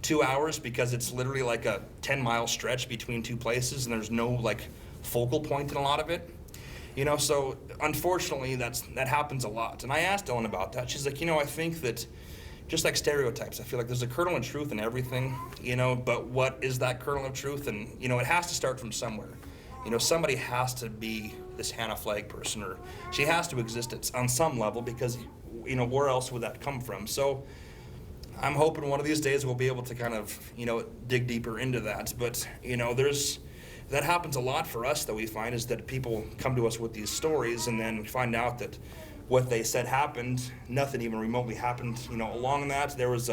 2 hours because it's literally like a 10-mile stretch between 2 places and there's no, like, focal point in a lot of it? So unfortunately that happens a lot. And I asked Ellen about that. She's like, I think that just like stereotypes, I feel like there's a kernel of truth in everything, but what is that kernel of truth? And, it has to start from somewhere. Somebody has to be this Hannah Flagg person, or she has to exist on some level, because, where else would that come from? So I'm hoping one of these days we'll be able to kind of, dig deeper into that. But, that happens a lot for us, that we find, is that people come to us with these stories and then find out that what they said happened, nothing even remotely happened, along that. There's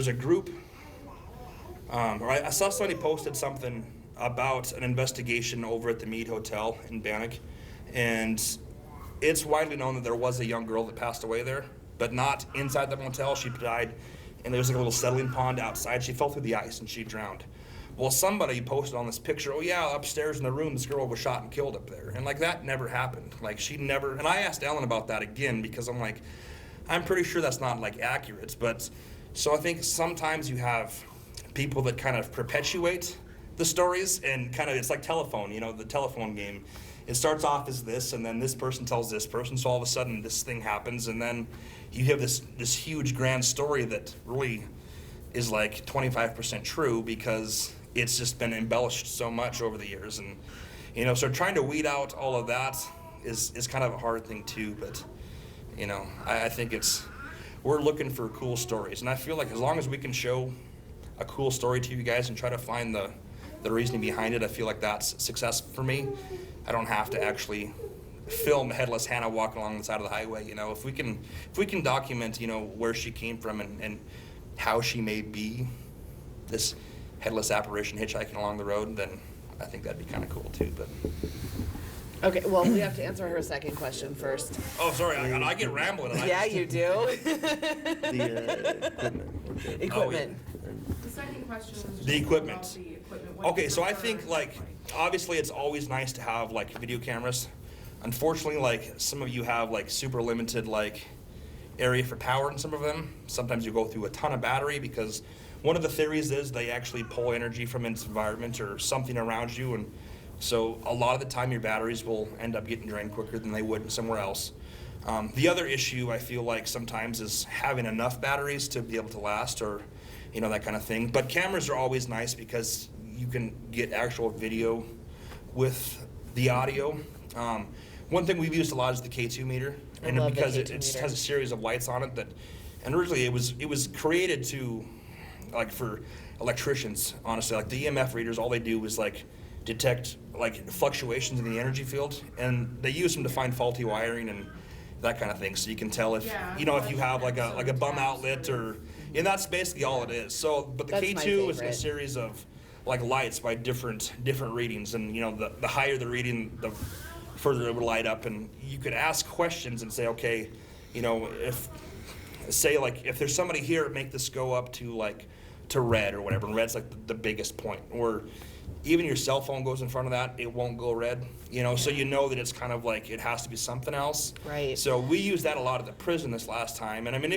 a group, or I saw somebody posted something about an investigation over at the Mead Hotel in Bannock, and it's widely known that there was a young girl that passed away there, but not inside the motel. She died, and there was like a little settling pond outside. She fell through the ice and she drowned. Well, somebody posted on this picture, oh yeah, upstairs in the room, this girl was shot and killed up there. And like, that never happened. Like, she never, and I asked Ellen about that again, because I'm like, I'm pretty sure that's not like accurate. But so I think sometimes you have people that kind of perpetuate the stories, and kind of, it's like telephone, the telephone game. It starts off as this, and then this person tells this person, so all of a sudden this thing happens, and then you have this huge grand story that really is like 25% true, because it's just been embellished so much over the years. And so trying to weed out all of that is kind of a hard thing too. But I think we're looking for cool stories, and I feel like as long as we can show a cool story to you guys and try to find the reasoning behind it, I feel like that's success for me. I don't have to actually film headless Hannah walking along the side of the highway. If we can document where she came from and how she may be this headless apparition hitchhiking along the road, then I think that'd be kind of cool too. But Okay, well, we have to answer her second question first. oh, sorry, I get rambling. And Yeah, you do. The equipment. Equipment. The second question was just The equipment. about the equipment. What Okay, you so I prefer think and like stuff obviously it's always nice to have like video cameras. Unfortunately, like some of you have like super limited like area for power in some of them. Sometimes you go through a ton of battery, because one of the theories is they actually pull energy from its environment or something around you, and so a lot of the time your batteries will end up getting drained quicker than they would somewhere else. The other issue I feel like sometimes is having enough batteries to be able to last, or that kind of thing. But cameras are always nice because you can get actual video with the audio. One thing we've used a lot is the K2 meter, I and love the because K2 it meter. has a series of lights on it that, and originally it was created to, like for electricians, honestly, like the EMF readers, all they do is like detect like fluctuations in the energy field, and they use them to find faulty wiring and that kind of thing. So you can tell if if you have like a bum outlet, or and that's basically all it is. So, but the That's my K2 is a favorite. series of like lights by different readings, and the higher the reading, the further it would light up. And you could ask questions and say, okay, if there's somebody here, make this go up to red or whatever. And red's like the biggest point. Or even your cell phone goes in front of that, it won't go red. So that it's kind of like it has to be something else. Right. So we used that a lot at the prison this last time, and I mean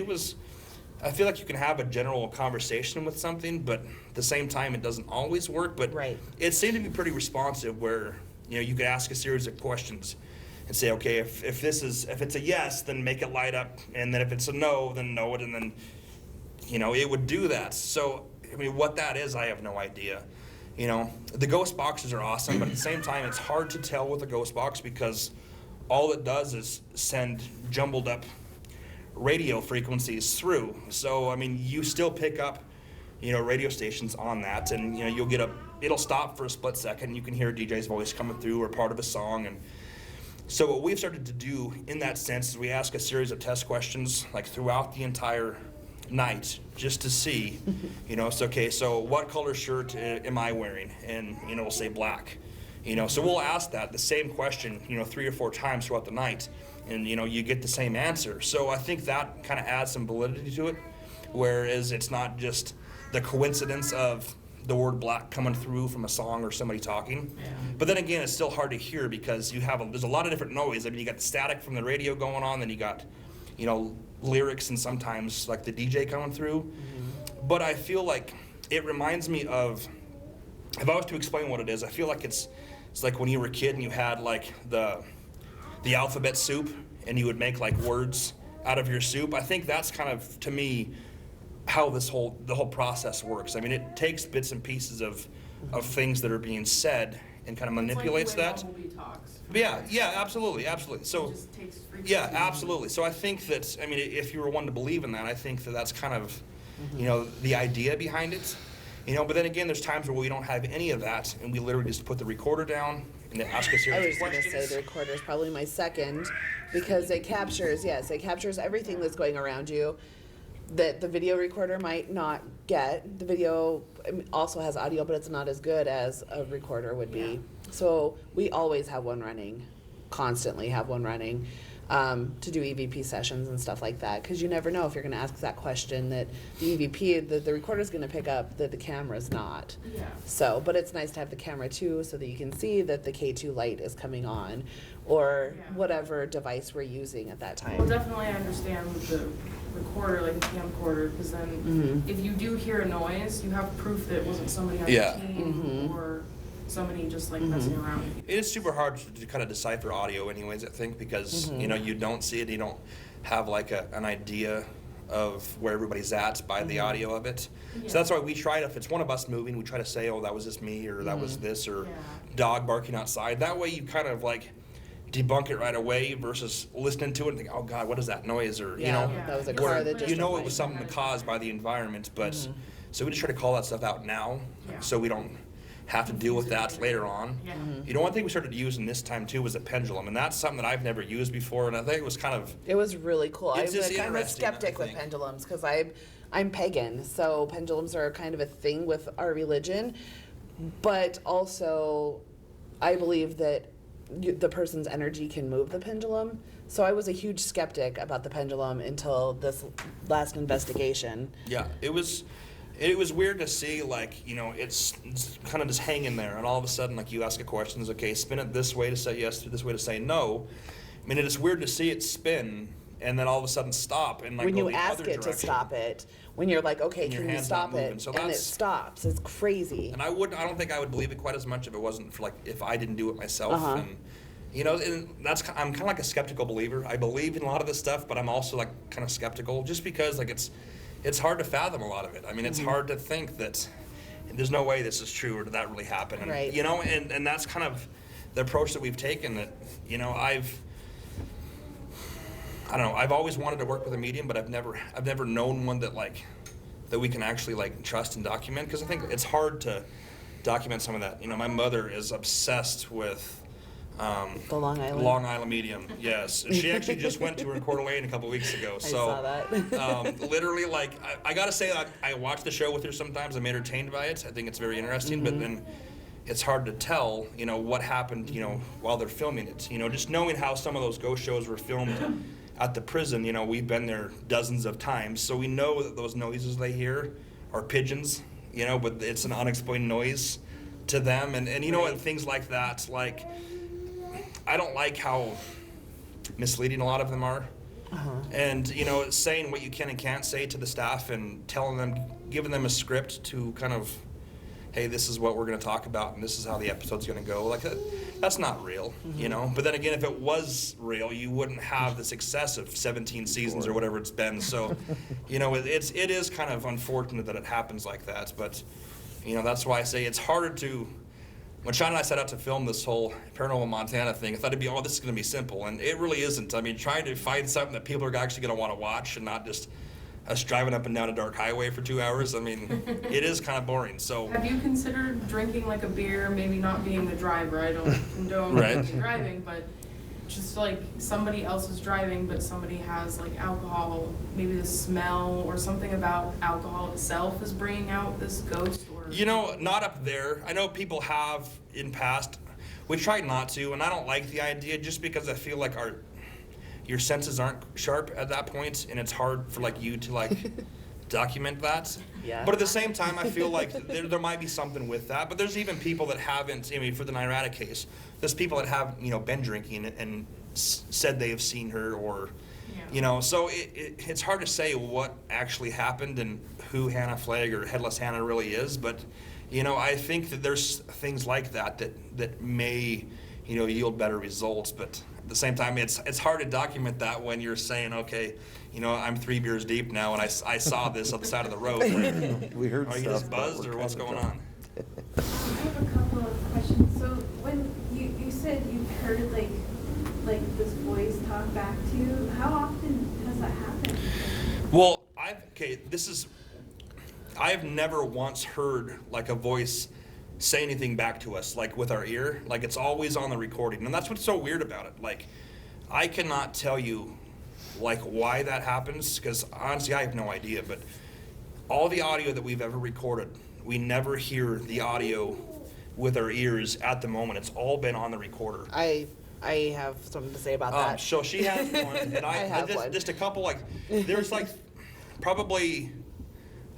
I feel like you can have a general conversation with something, but at the same time it doesn't always work. But Right. it seemed to be pretty responsive, where you could ask a series of questions and say, okay, if it's a yes, then make it light up, and then if it's a no, then know it, and then it would do that. So I mean, what that is, I have no idea. The ghost boxes are awesome, but at the same time, it's hard to tell with a ghost box, because all it does is send jumbled up radio frequencies through. So I mean, you still pick up radio stations on that, and it'll stop for a split second, and you can hear a DJ's voice coming through or part of a song. And so what we've started to do in that sense is we ask a series of test questions like throughout the entire night, just to see, it's okay, so what color shirt am I wearing? And we'll say black. So we'll ask that the same question 3 or 4 times throughout the night, and you get the same answer. So I think that kind of adds some validity to it, whereas it's not just the coincidence of the word black coming through from a song or somebody talking. Yeah. But then again, it's still hard to hear, because there's a lot of different noise. I mean, you got the static from the radio going on, then you got lyrics, and sometimes like the DJ coming through. Mm-hmm. But I feel like it reminds me of, if I was to explain what it is, I feel like it's It's like when you were a kid and you had like the alphabet soup and you would make like words out of your soup. I think that's kind of, to me, how the whole process works. I mean, it takes bits and pieces of things that are being said and kind of manipulates that. Yeah, absolutely. So, It just takes yeah, frequency. absolutely. So I think that, I mean, if you were one to believe in that, I think that that's kind of, you know, the idea behind it. You know, but then again, there's times where we don't have any of that, and we literally just put the recorder down and they ask us I was serious gonna questions. say the recorder is probably my second, because it captures everything that's going around you that the video recorder might not get. The video also has audio, but it's not as good as a recorder would be. So we always have one running, constantly have one running, to do EVP sessions and stuff like that, because you never know if you're going to ask that question that the EVP, the recorder's going to pick up that the camera's not. Yeah. So, but it's nice to have the camera too, so that you can see that the K2 light is coming on, or Yeah. whatever device we're using at that time. Well, definitely I understand with the recorder, like the camcorder, because then if you do hear a noise, you have proof that it wasn't somebody on Yeah. your team or somebody just like messing around with you. It is super hard to kind of decipher audio anyways, I think, because, you know, you don't see it, you don't have like an idea of where everybody's at by the audio of it. Yeah. So that's why we try to, if it's one of us moving, we try to say, oh, that was just me, or that was this, or Yeah. dog barking outside. That way you kind of like debunk it right away versus listening to it and think, oh God, what is that noise? Or, you Yeah, know, that was a where car that just you know went it was by. something caused by the environment, but so we just try to call that stuff out now, Yeah. so we don't have to deal with that later on. Yeah. You know, one thing we started using this time too was a pendulum, and that's something that I've never used before, and I think it was kind of, It was really cool. It's just I'm a interesting, I skeptic with think. pendulums, because I'm pagan, so pendulums are kind of a thing with our religion. But also, I believe that the person's energy can move the pendulum. So I was a huge skeptic about the pendulum until this last investigation. yeah, it was weird to see, like, you know, it's kind of just hanging there, and all of a sudden, like, you ask a question, it's okay, spin it this way to say yes, this way to say no. I mean, it is weird to see it spin and then all of a sudden stop and like When go you the ask other it to direction. stop it, when you're like, okay, And your can you hand's not stop it? moving, so And it that's- stops. It's crazy. And I don't think I would believe it quite as much if it wasn't for, like, if I didn't do it myself. Uh-huh. And, you know, and I'm kind of like a skeptical believer. I believe in a lot of this stuff, but I'm also like kind of skeptical just because like it's hard to fathom a lot of it. I mean, it's hard to think that there's no way this is true or did that really happen. And, Right. you know, and that's kind of the approach that we've taken, that, you know, I don't know, I've always wanted to work with a medium, but I've never known one that we can actually like trust and document, because I think it's hard to document some of that. You know, my mother is obsessed with The Long Island. Long Island medium, yes. And she actually just went to her in Coeur d'Alene a couple weeks ago. I So, saw that. literally, like, I gotta say, I watch the show with her sometimes. I'm entertained by it. I think it's very interesting, but then it's hard to tell, you know, what happened, you know, while they're filming it. You know, just knowing how some of those ghost shows were filmed at the prison, you know, we've been there dozens of times, so we know that those noises they hear are pigeons, you know, but it's an unexplained noise to them. And you know what, things like that, like, I don't like how misleading a lot of them are. And, you know, saying what you can and can't say to the staff and telling them, giving them a script to kind of, hey, this is what we're going to talk about and this is how the episode's going to go. Like, that's not real, you know? But then again, if it was real, you wouldn't have the success of 17 seasons or whatever it's been. So, you know, it is kind of unfortunate that it happens like that. But, you know, that's why I say it's harder to... When Sean and I set out to film this whole Paranormal Montana thing, I thought it'd be, oh, this is going to be simple. And it really isn't. I mean, trying to find something that people are actually going to want to watch and not just us driving up and down a dark highway for 2 hours, I mean, it is kind of boring. So, Have you considered drinking like a beer, maybe not being the driver? I don't condone Right. driving, but just like somebody else is driving, but somebody has like alcohol, maybe the smell or something about alcohol itself is bringing out this ghost or... you know, not up there. I know people have in past. We tried not to, and I don't like the idea just because I feel like your senses aren't sharp at that point, and it's hard for like you to like document that. Yeah. But at the same time, I feel like there might be something with that. But there's even people that haven't. I mean, for the Nirata case, there's people that have, you know, been drinking and said they have seen her, or, Yeah. you know. So it's hard to say what actually happened and who Hannah Flagg or Headless Hannah really is, but I think that there's things like that may yield better results, but at the same time it's hard to document that when you're saying, okay, I'm 3 beers deep now and I saw this on the side of the road. We heard Are you stuff, just but buzzed we're or what's kinda going drunk. on? I have a couple of questions. So when you said you heard like this voice talk back to you, how often has that happened? Well, I've never once heard like a voice say anything back to us, like with our ear. Like it's always on the recording. And that's what's so weird about it. Like I cannot tell you like why that happens, because honestly I have no idea, but all the audio that we've ever recorded, we never hear the audio with our ears at the moment. It's all been on the recorder. I have something to say about that. So she has one, and I have just one. a couple, like, there's like probably,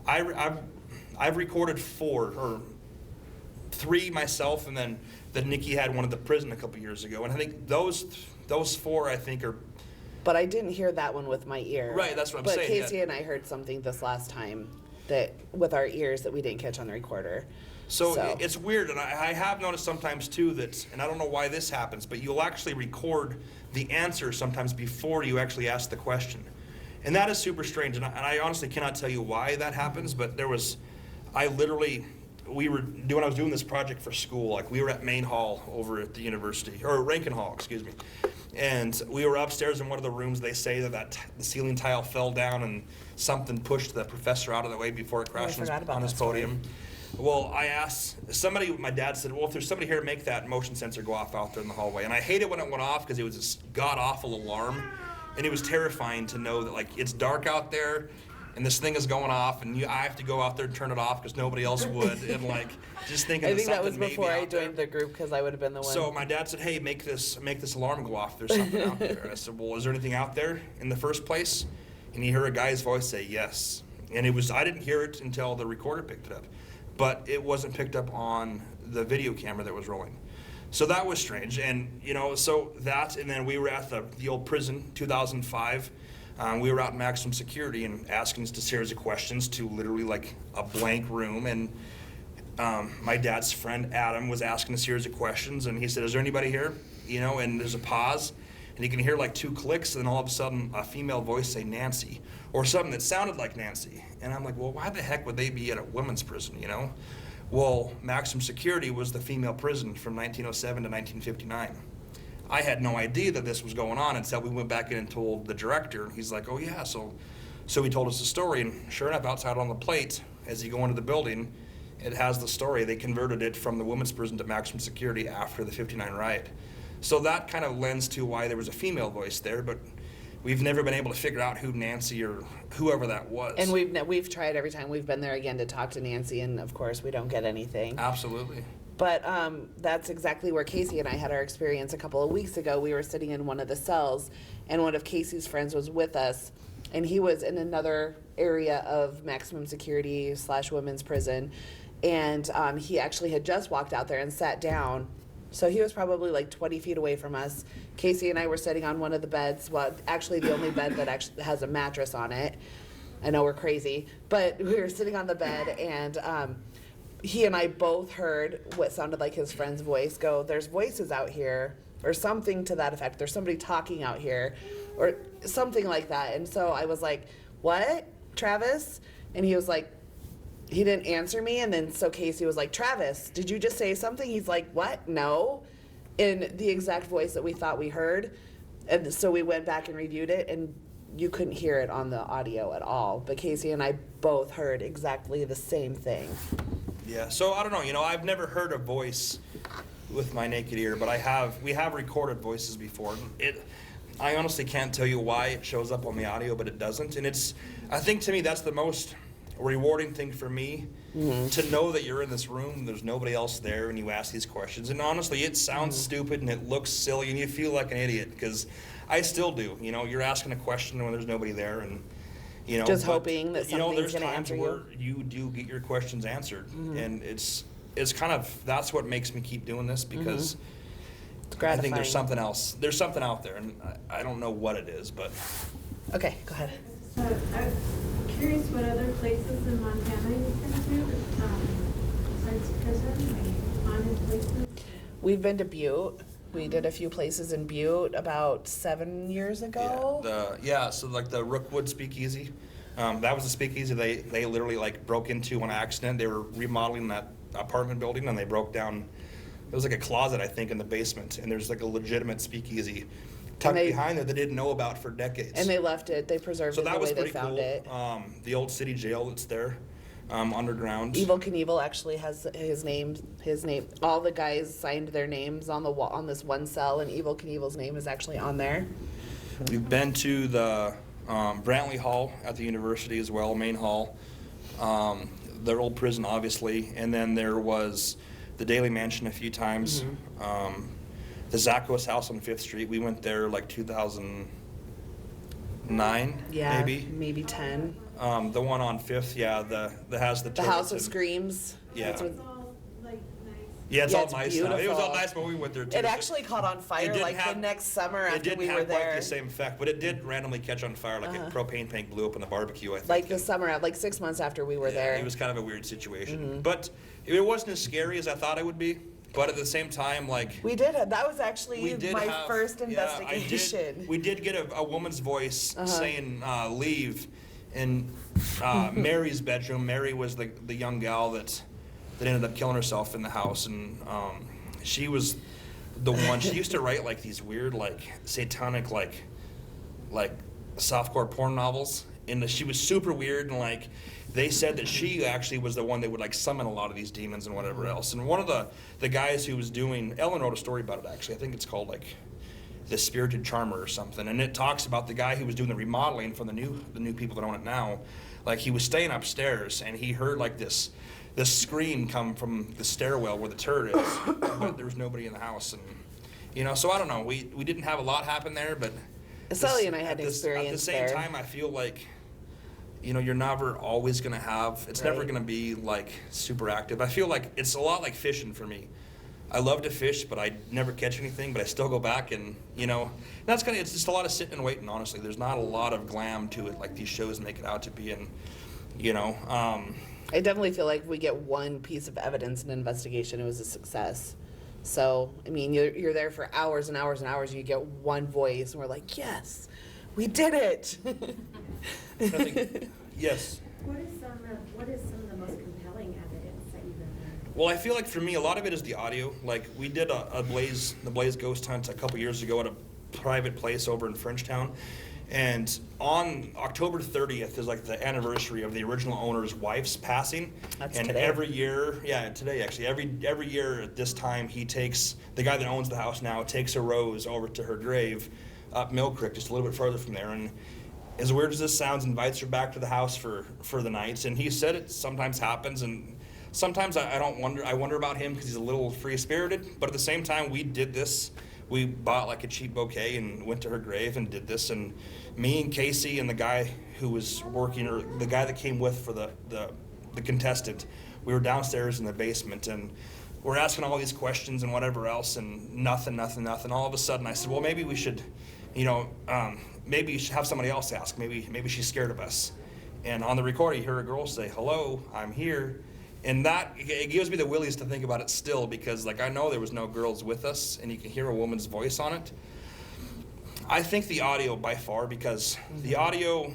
I've recorded 4 or 3 myself, and then Nikki had one at the prison a couple years ago, and I think those 4 I think are. But I didn't hear that one with my ear. Right, that's what I'm but saying, Casey yeah. and I heard something this last time that with our ears that we didn't catch on the recorder. So it's weird, and I have noticed sometimes too that, and I don't know why this happens, but you'll actually record the answer sometimes before you actually ask the question. And that is super strange, and I honestly cannot tell you why that happens, but I was doing this project for school, like we were at Main Hall over at the university, or Rankin Hall, excuse me. And we were upstairs in one of the rooms. They say that the ceiling tile fell down and something pushed the professor out of the way before it crashed on his podium. Well, I asked somebody, my dad said, well, if there's somebody here, make that motion sensor go off out there in the hallway. And I hated when it went off because it was this god-awful alarm. And it was terrifying to know that, like, it's dark out there and this thing is going off and I have to go out there and turn it off because nobody else would. And, like, just thinking I think that was something before maybe I out there. joined the group because I would have been the one. So my dad said, hey, make this alarm go off. There's something out there. I said, well, is there anything out there in the first place? And he heard a guy's voice say yes. And I didn't hear it until the recorder picked it up. But it wasn't picked up on the video camera that was rolling. So that was strange. And, so that, and then we were at the old prison, 2005. We were out in maximum security and asking us a series of questions to literally like a blank room. And my dad's friend, Adam, was asking a series of questions. And he said, is there anybody here? And there's a pause. And you can hear like 2 clicks, and then all of a sudden a female voice say Nancy, or something that sounded like Nancy. And I'm like, well, why the heck would they be at a women's prison, Well, maximum security was the female prison from 1907 to 1959. I had no idea that this was going on until we went back in and told the director, and he's like, oh yeah, so he told us the story, and sure enough, outside on the plate, as you go into the building, it has the story. They converted it from the women's prison to maximum security after the 59 riot. So that kind of lends to why there was a female voice there, but we've never been able to figure out who Nancy or whoever that was. And we've tried every time we've been there again to talk to Nancy, and of course we don't get anything. Absolutely. But that's exactly where Casey and I had our experience a couple of weeks ago. We were sitting in one of the cells, and one of Casey's friends was with us, and he was in another area of maximum security / women's prison, and he actually had just walked out there and sat down. So he was probably like 20 feet away from us. Casey and I were sitting on one of the beds, well, actually the only bed that actually has a mattress on it. I know we're crazy, but we were sitting on the bed, and he and I both heard what sounded like his friend's voice go, there's voices out here, or something to that effect. There's somebody talking out here, or something like that. And so I was like, what, Travis? And he was like, he didn't answer me, and then so Casey was like, Travis, did you just say something? He's like, what? No. In the exact voice that we thought we heard. And so we went back and reviewed it, and you couldn't hear it on the audio at all. But Casey and I both heard exactly the same thing. Yeah, so I don't know, I've never heard a voice with my naked ear, but we have recorded voices before. I honestly can't tell you why it shows up on the audio, but it doesn't. And I think to me that's the most rewarding thing for me, to know that you're in this room, there's nobody else there, and you ask these questions. And honestly, it sounds stupid and it looks silly and you feel like an idiot, because I still do. You're asking a question when there's nobody there, and just hoping that something's there's going to times answer where you do get your questions answered, and it's kind of, that's what makes me keep doing this, because I think there's something else. There's something out there, and I don't know what it is, but. Okay, go ahead. So I'm curious what other places in Montana you've been to, besides prison, like haunted places? We've been to Butte. We did a few places in Butte about 7 years ago. So like the Rookwood Speakeasy, that was a speakeasy they literally like broke into on accident. They were remodeling that apartment building and they broke down. It was like a closet, I think, in the basement, and there's like a legitimate speakeasy tucked behind there they didn't know about for decades. And they left it. They preserved it the way they found it. The old city jail that's there, underground. Evil Knievel actually has his name. All the guys signed their names on the wall on this one cell, and Evil Knievel's name is actually on there. We've been to the Brantley Hall at the university as well, main hall. Their old prison, obviously, and then there was the Daily Mansion a few times. The Zackos house on 5th Street. We went there like 2009, Yeah, maybe 10. The one on 5th, that has the House of and- Screams. Yeah. That's what- It's all like nice. Yeah, it's Yeah, all it's nice now. It was all beautiful. nice when we went there too. It actually caught on fire didn't like have- the next summer It after didn't we have were quite there. the same effect, but it did randomly catch on fire, like a propane tank blew up in the barbecue, I think. Like the summer, like 6 months after we were there. It was kind of a weird situation. But it wasn't as scary as I thought it would be. But at the same time, like... We did. That was actually we did my have- first yeah, investigation. we did get a woman's voice saying, leave. In Mary's bedroom, Mary was the young gal that ended up killing herself in the house. And she was the one, she used to write like these weird, like satanic, like softcore porn novels. And she was super weird, and like they said that she actually was the one that would like summon a lot of these demons and whatever else. And one of the guys who was doing, Ellen wrote a story about it actually. I think it's called like The Spirited Charmer or something. And it talks about the guy who was doing the remodeling for the new people that own it now. Like he was staying upstairs and he heard like this scream come from the stairwell where the turret is, but there was nobody in the house. And so I don't know. We didn't have a lot happen there, but Sully and I had experience at the same there. time, I feel like, you're never always going to have, it's never Right. going to be like super active. I feel like it's a lot like fishing for me. I love to fish, but I never catch anything, but I still go back and, it's just a lot of sitting and waiting, honestly. There's not a lot of glam to it like these shows make it out to be. And, I definitely feel like if we get one piece of evidence in an investigation, it was a success. So, I mean, you're there for hours and hours and hours, and you get one voice, and we're like, yes, we did it. Yes. What is some of the most compelling evidence that you've ever? Well, I feel like for me, a lot of it is the audio. Like we did the Blaze ghost hunt a couple years ago at a private place over in Frenchtown. And on October 30th is like the anniversary of the original owner's wife's passing. That's and today. every year, today actually, every year at this time, he takes, the guy that owns the house now, takes a rose over to her grave up Mill Creek, just a little bit further from there. And as weird as this sounds, invites her back to the house for the night. And he said it sometimes happens, and sometimes I wonder about him because he's a little free-spirited. But at the same time, we did this. We bought like a cheap bouquet and went to her grave and did this. And me and Casey and the guy who was working, or the guy that came with for the contestant, we were downstairs in the basement and we're asking all these questions and whatever else, and nothing. All of a sudden I said, well, maybe we should, maybe you should have somebody else ask. Maybe she's scared of us. And on the recording, you hear a girl say, hello, I'm here. And that, it gives me the willies to think about it still, because like I know there was no girls with us and you can hear a woman's voice on it. I think the audio by far, because the audio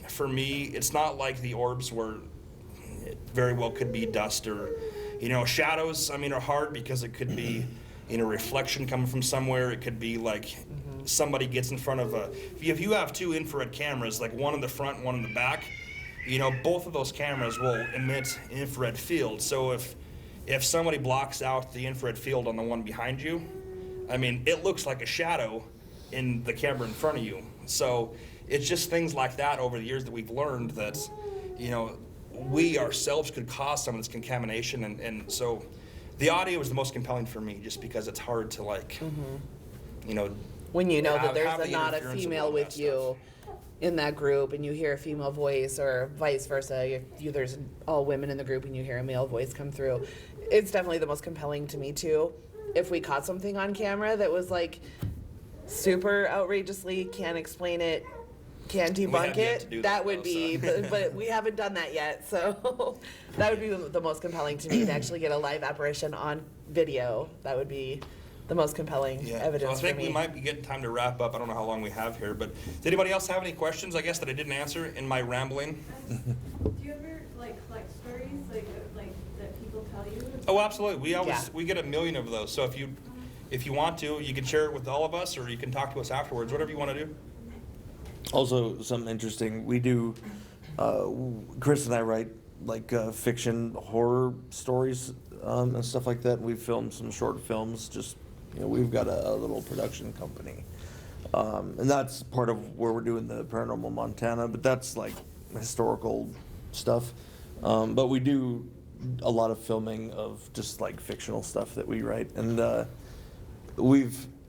for me, it's not like the orbs where it very well could be dust or, shadows, are hard because it could be, reflection coming from somewhere. It could be like somebody gets in front of if you have two infrared cameras, like one in the front, one in the back, both of those cameras will emit infrared field. So if somebody blocks out the infrared field on the one behind you, it looks like a shadow in the camera in front of you. So it's just things like that over the years that we've learned that, we ourselves could cause some of this contamination. And so the audio is the most compelling for me, just because it's hard to when you know that have there's the not a interference of female all with that you in that group, and you hear a female voice, or vice versa, there's all women in the group and you hear a male voice come through. It's definitely the most compelling to me too. If we caught something on camera that was like super outrageously, can't explain it, can We have debunk yet to it, do that that, would though, be, so. but we haven't done that yet, so that would be the most compelling to me, to actually get a live apparition on video. That would be the most compelling Yeah, evidence so I for think me. we might be getting time to wrap up. I don't know how long we have here, but does anybody else have any questions, I guess, that I didn't answer in my rambling? Do you ever like collect stories like that people tell you? Oh, absolutely. Yeah. We get 1 million of those. So if you want to, you can share it with all of us, or you can talk to us afterwards, whatever you want to do. Also, something interesting, we do, Chris and I write like fiction horror stories and stuff like that. We've filmed some short films, just, we've got a little production company. And that's part of where we're doing the Paranormal Montana, but that's like historical stuff. But we do a lot of filming of just like fictional stuff that we write. And I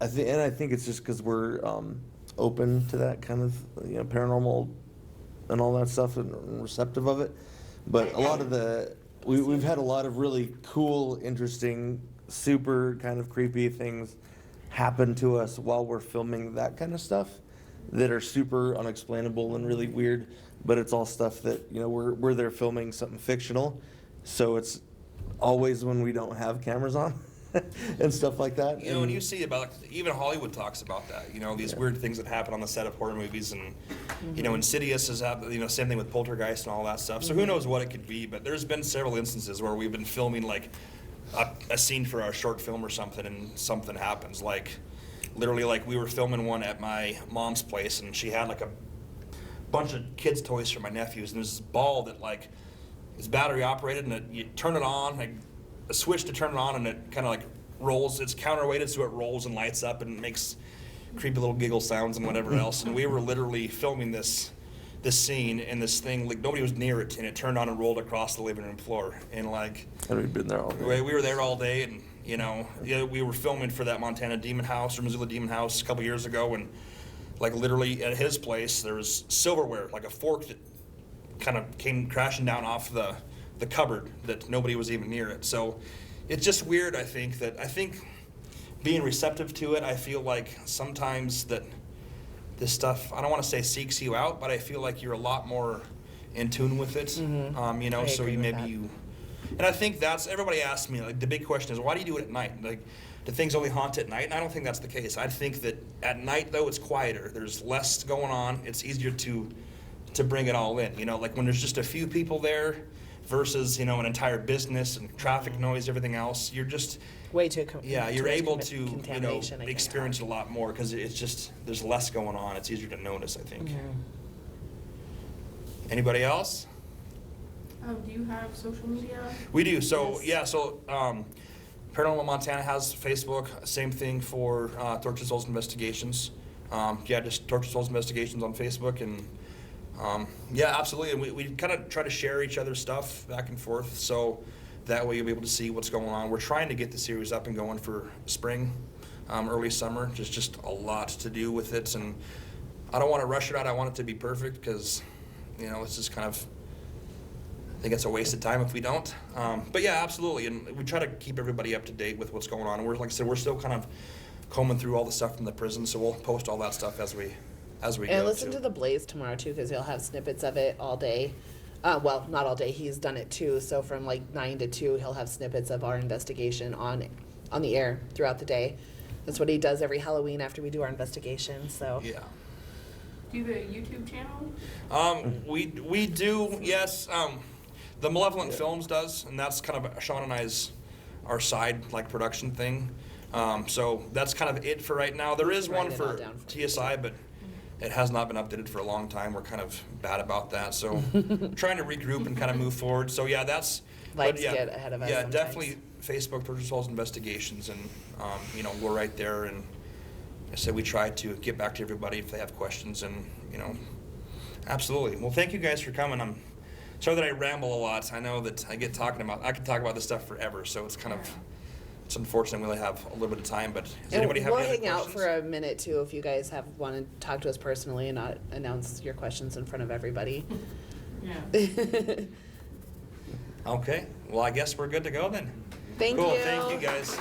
think it's just because we're open to that kind of paranormal and all that stuff and receptive of it. But a lot of we've had a lot of really cool, interesting, super kind of creepy things happen to us while we're filming that kind of stuff that are super unexplainable and really weird. But it's all stuff that we're there filming something fictional, so it's always when we don't have cameras on. And stuff like that. And you see about, even Hollywood talks about that, these weird things that happen on the set of horror movies, and, Insidious has had, same thing with Poltergeist and all that stuff. So who knows what it could be, but there's been several instances where we've been filming like a scene for our short film or something, and something happens. Like, literally, like we were filming one at my mom's place, and she had like a bunch of kids' toys for my nephews, and there's this ball that like is battery operated, and you turn it on, like, a switch to turn it on, and it kind of like rolls. It's counterweighted, so it rolls and lights up and makes creepy little giggle sounds and whatever else. And we were literally filming this scene, and this thing, like, nobody was near it, and it turned on and rolled across the living room floor. And like, and we've been there all day. We were there all day, and we were filming for that Montana Demon House or Missoula Demon House a couple years ago, and like literally at his place there was silverware, like a fork that kind of came crashing down off the cupboard, that nobody was even near it. So it's just weird. I think being receptive to it, I feel like sometimes that this stuff, I don't want to say seeks you out, but I feel like you're a lot more in tune with it. I So agree you with maybe that. and I think that's, everybody asks me, like, the big question is, why do you do it at night? Like, do things only haunt at night? And I don't think that's the case. I think that at night, though, it's quieter. There's less going on. It's easier to bring it all in. Like when there's just a few people there versus, an entire business and traffic noise, everything else, you're just, Way too you're able to, contamination, I think. experience it a lot more, because it's just, there's less going on. It's easier to notice, I think. Anybody else? Do you have social media? We do. So Yes. Paranormal Montana has Facebook. Same thing for Tortured Souls Investigations. Just Tortured Souls Investigations on Facebook, and absolutely. And we kind of try to share each other's stuff back and forth, so that way you'll be able to see what's going on. We're trying to get the series up and going for spring, early summer. Just a lot to do with it, and I don't want to rush it out. I want it to be perfect, because it's just kind of, I think it's a waste of time if we don't. But yeah, absolutely. And we try to keep everybody up to date with what's going on. And like I said, we're still kind of combing through all the stuff from the prison, so we'll post all that stuff as we go. And listen to the Blaze tomorrow too, because he'll have snippets of it all day. Well, not all day. He's done it too. So from like 9 to 2, he'll have snippets of our investigation on the air throughout the day. That's what he does every Halloween after we do our investigation. So Yeah. Do you have a YouTube channel? We do, yes. The Malevolent Films does, and that's kind of Sean and I's, our side, like, production thing. So that's kind of it for right now. There is one Write it all for down for TSI, but it has not been updated for a long time. We're kind of bad about that. So trying to regroup and kind of move forward. So yeah, that's... Lights get ahead of us Yeah, sometimes. definitely Facebook, Tortured Souls Investigations, and, we're right there. And I said we try to get back to everybody if they have questions, and, absolutely. Well, thank you guys for coming. I'm sorry that I ramble a lot. I know that I could talk about this stuff forever, so it's kind of, it's unfortunate we only have a little bit of time, but does anybody have we'll any other hang out questions? for a minute too if you guys want to talk to us personally and not announce your questions in front of everybody. Yeah. Okay, well, I guess we're good to go then. Thank Cool, you. thank you guys.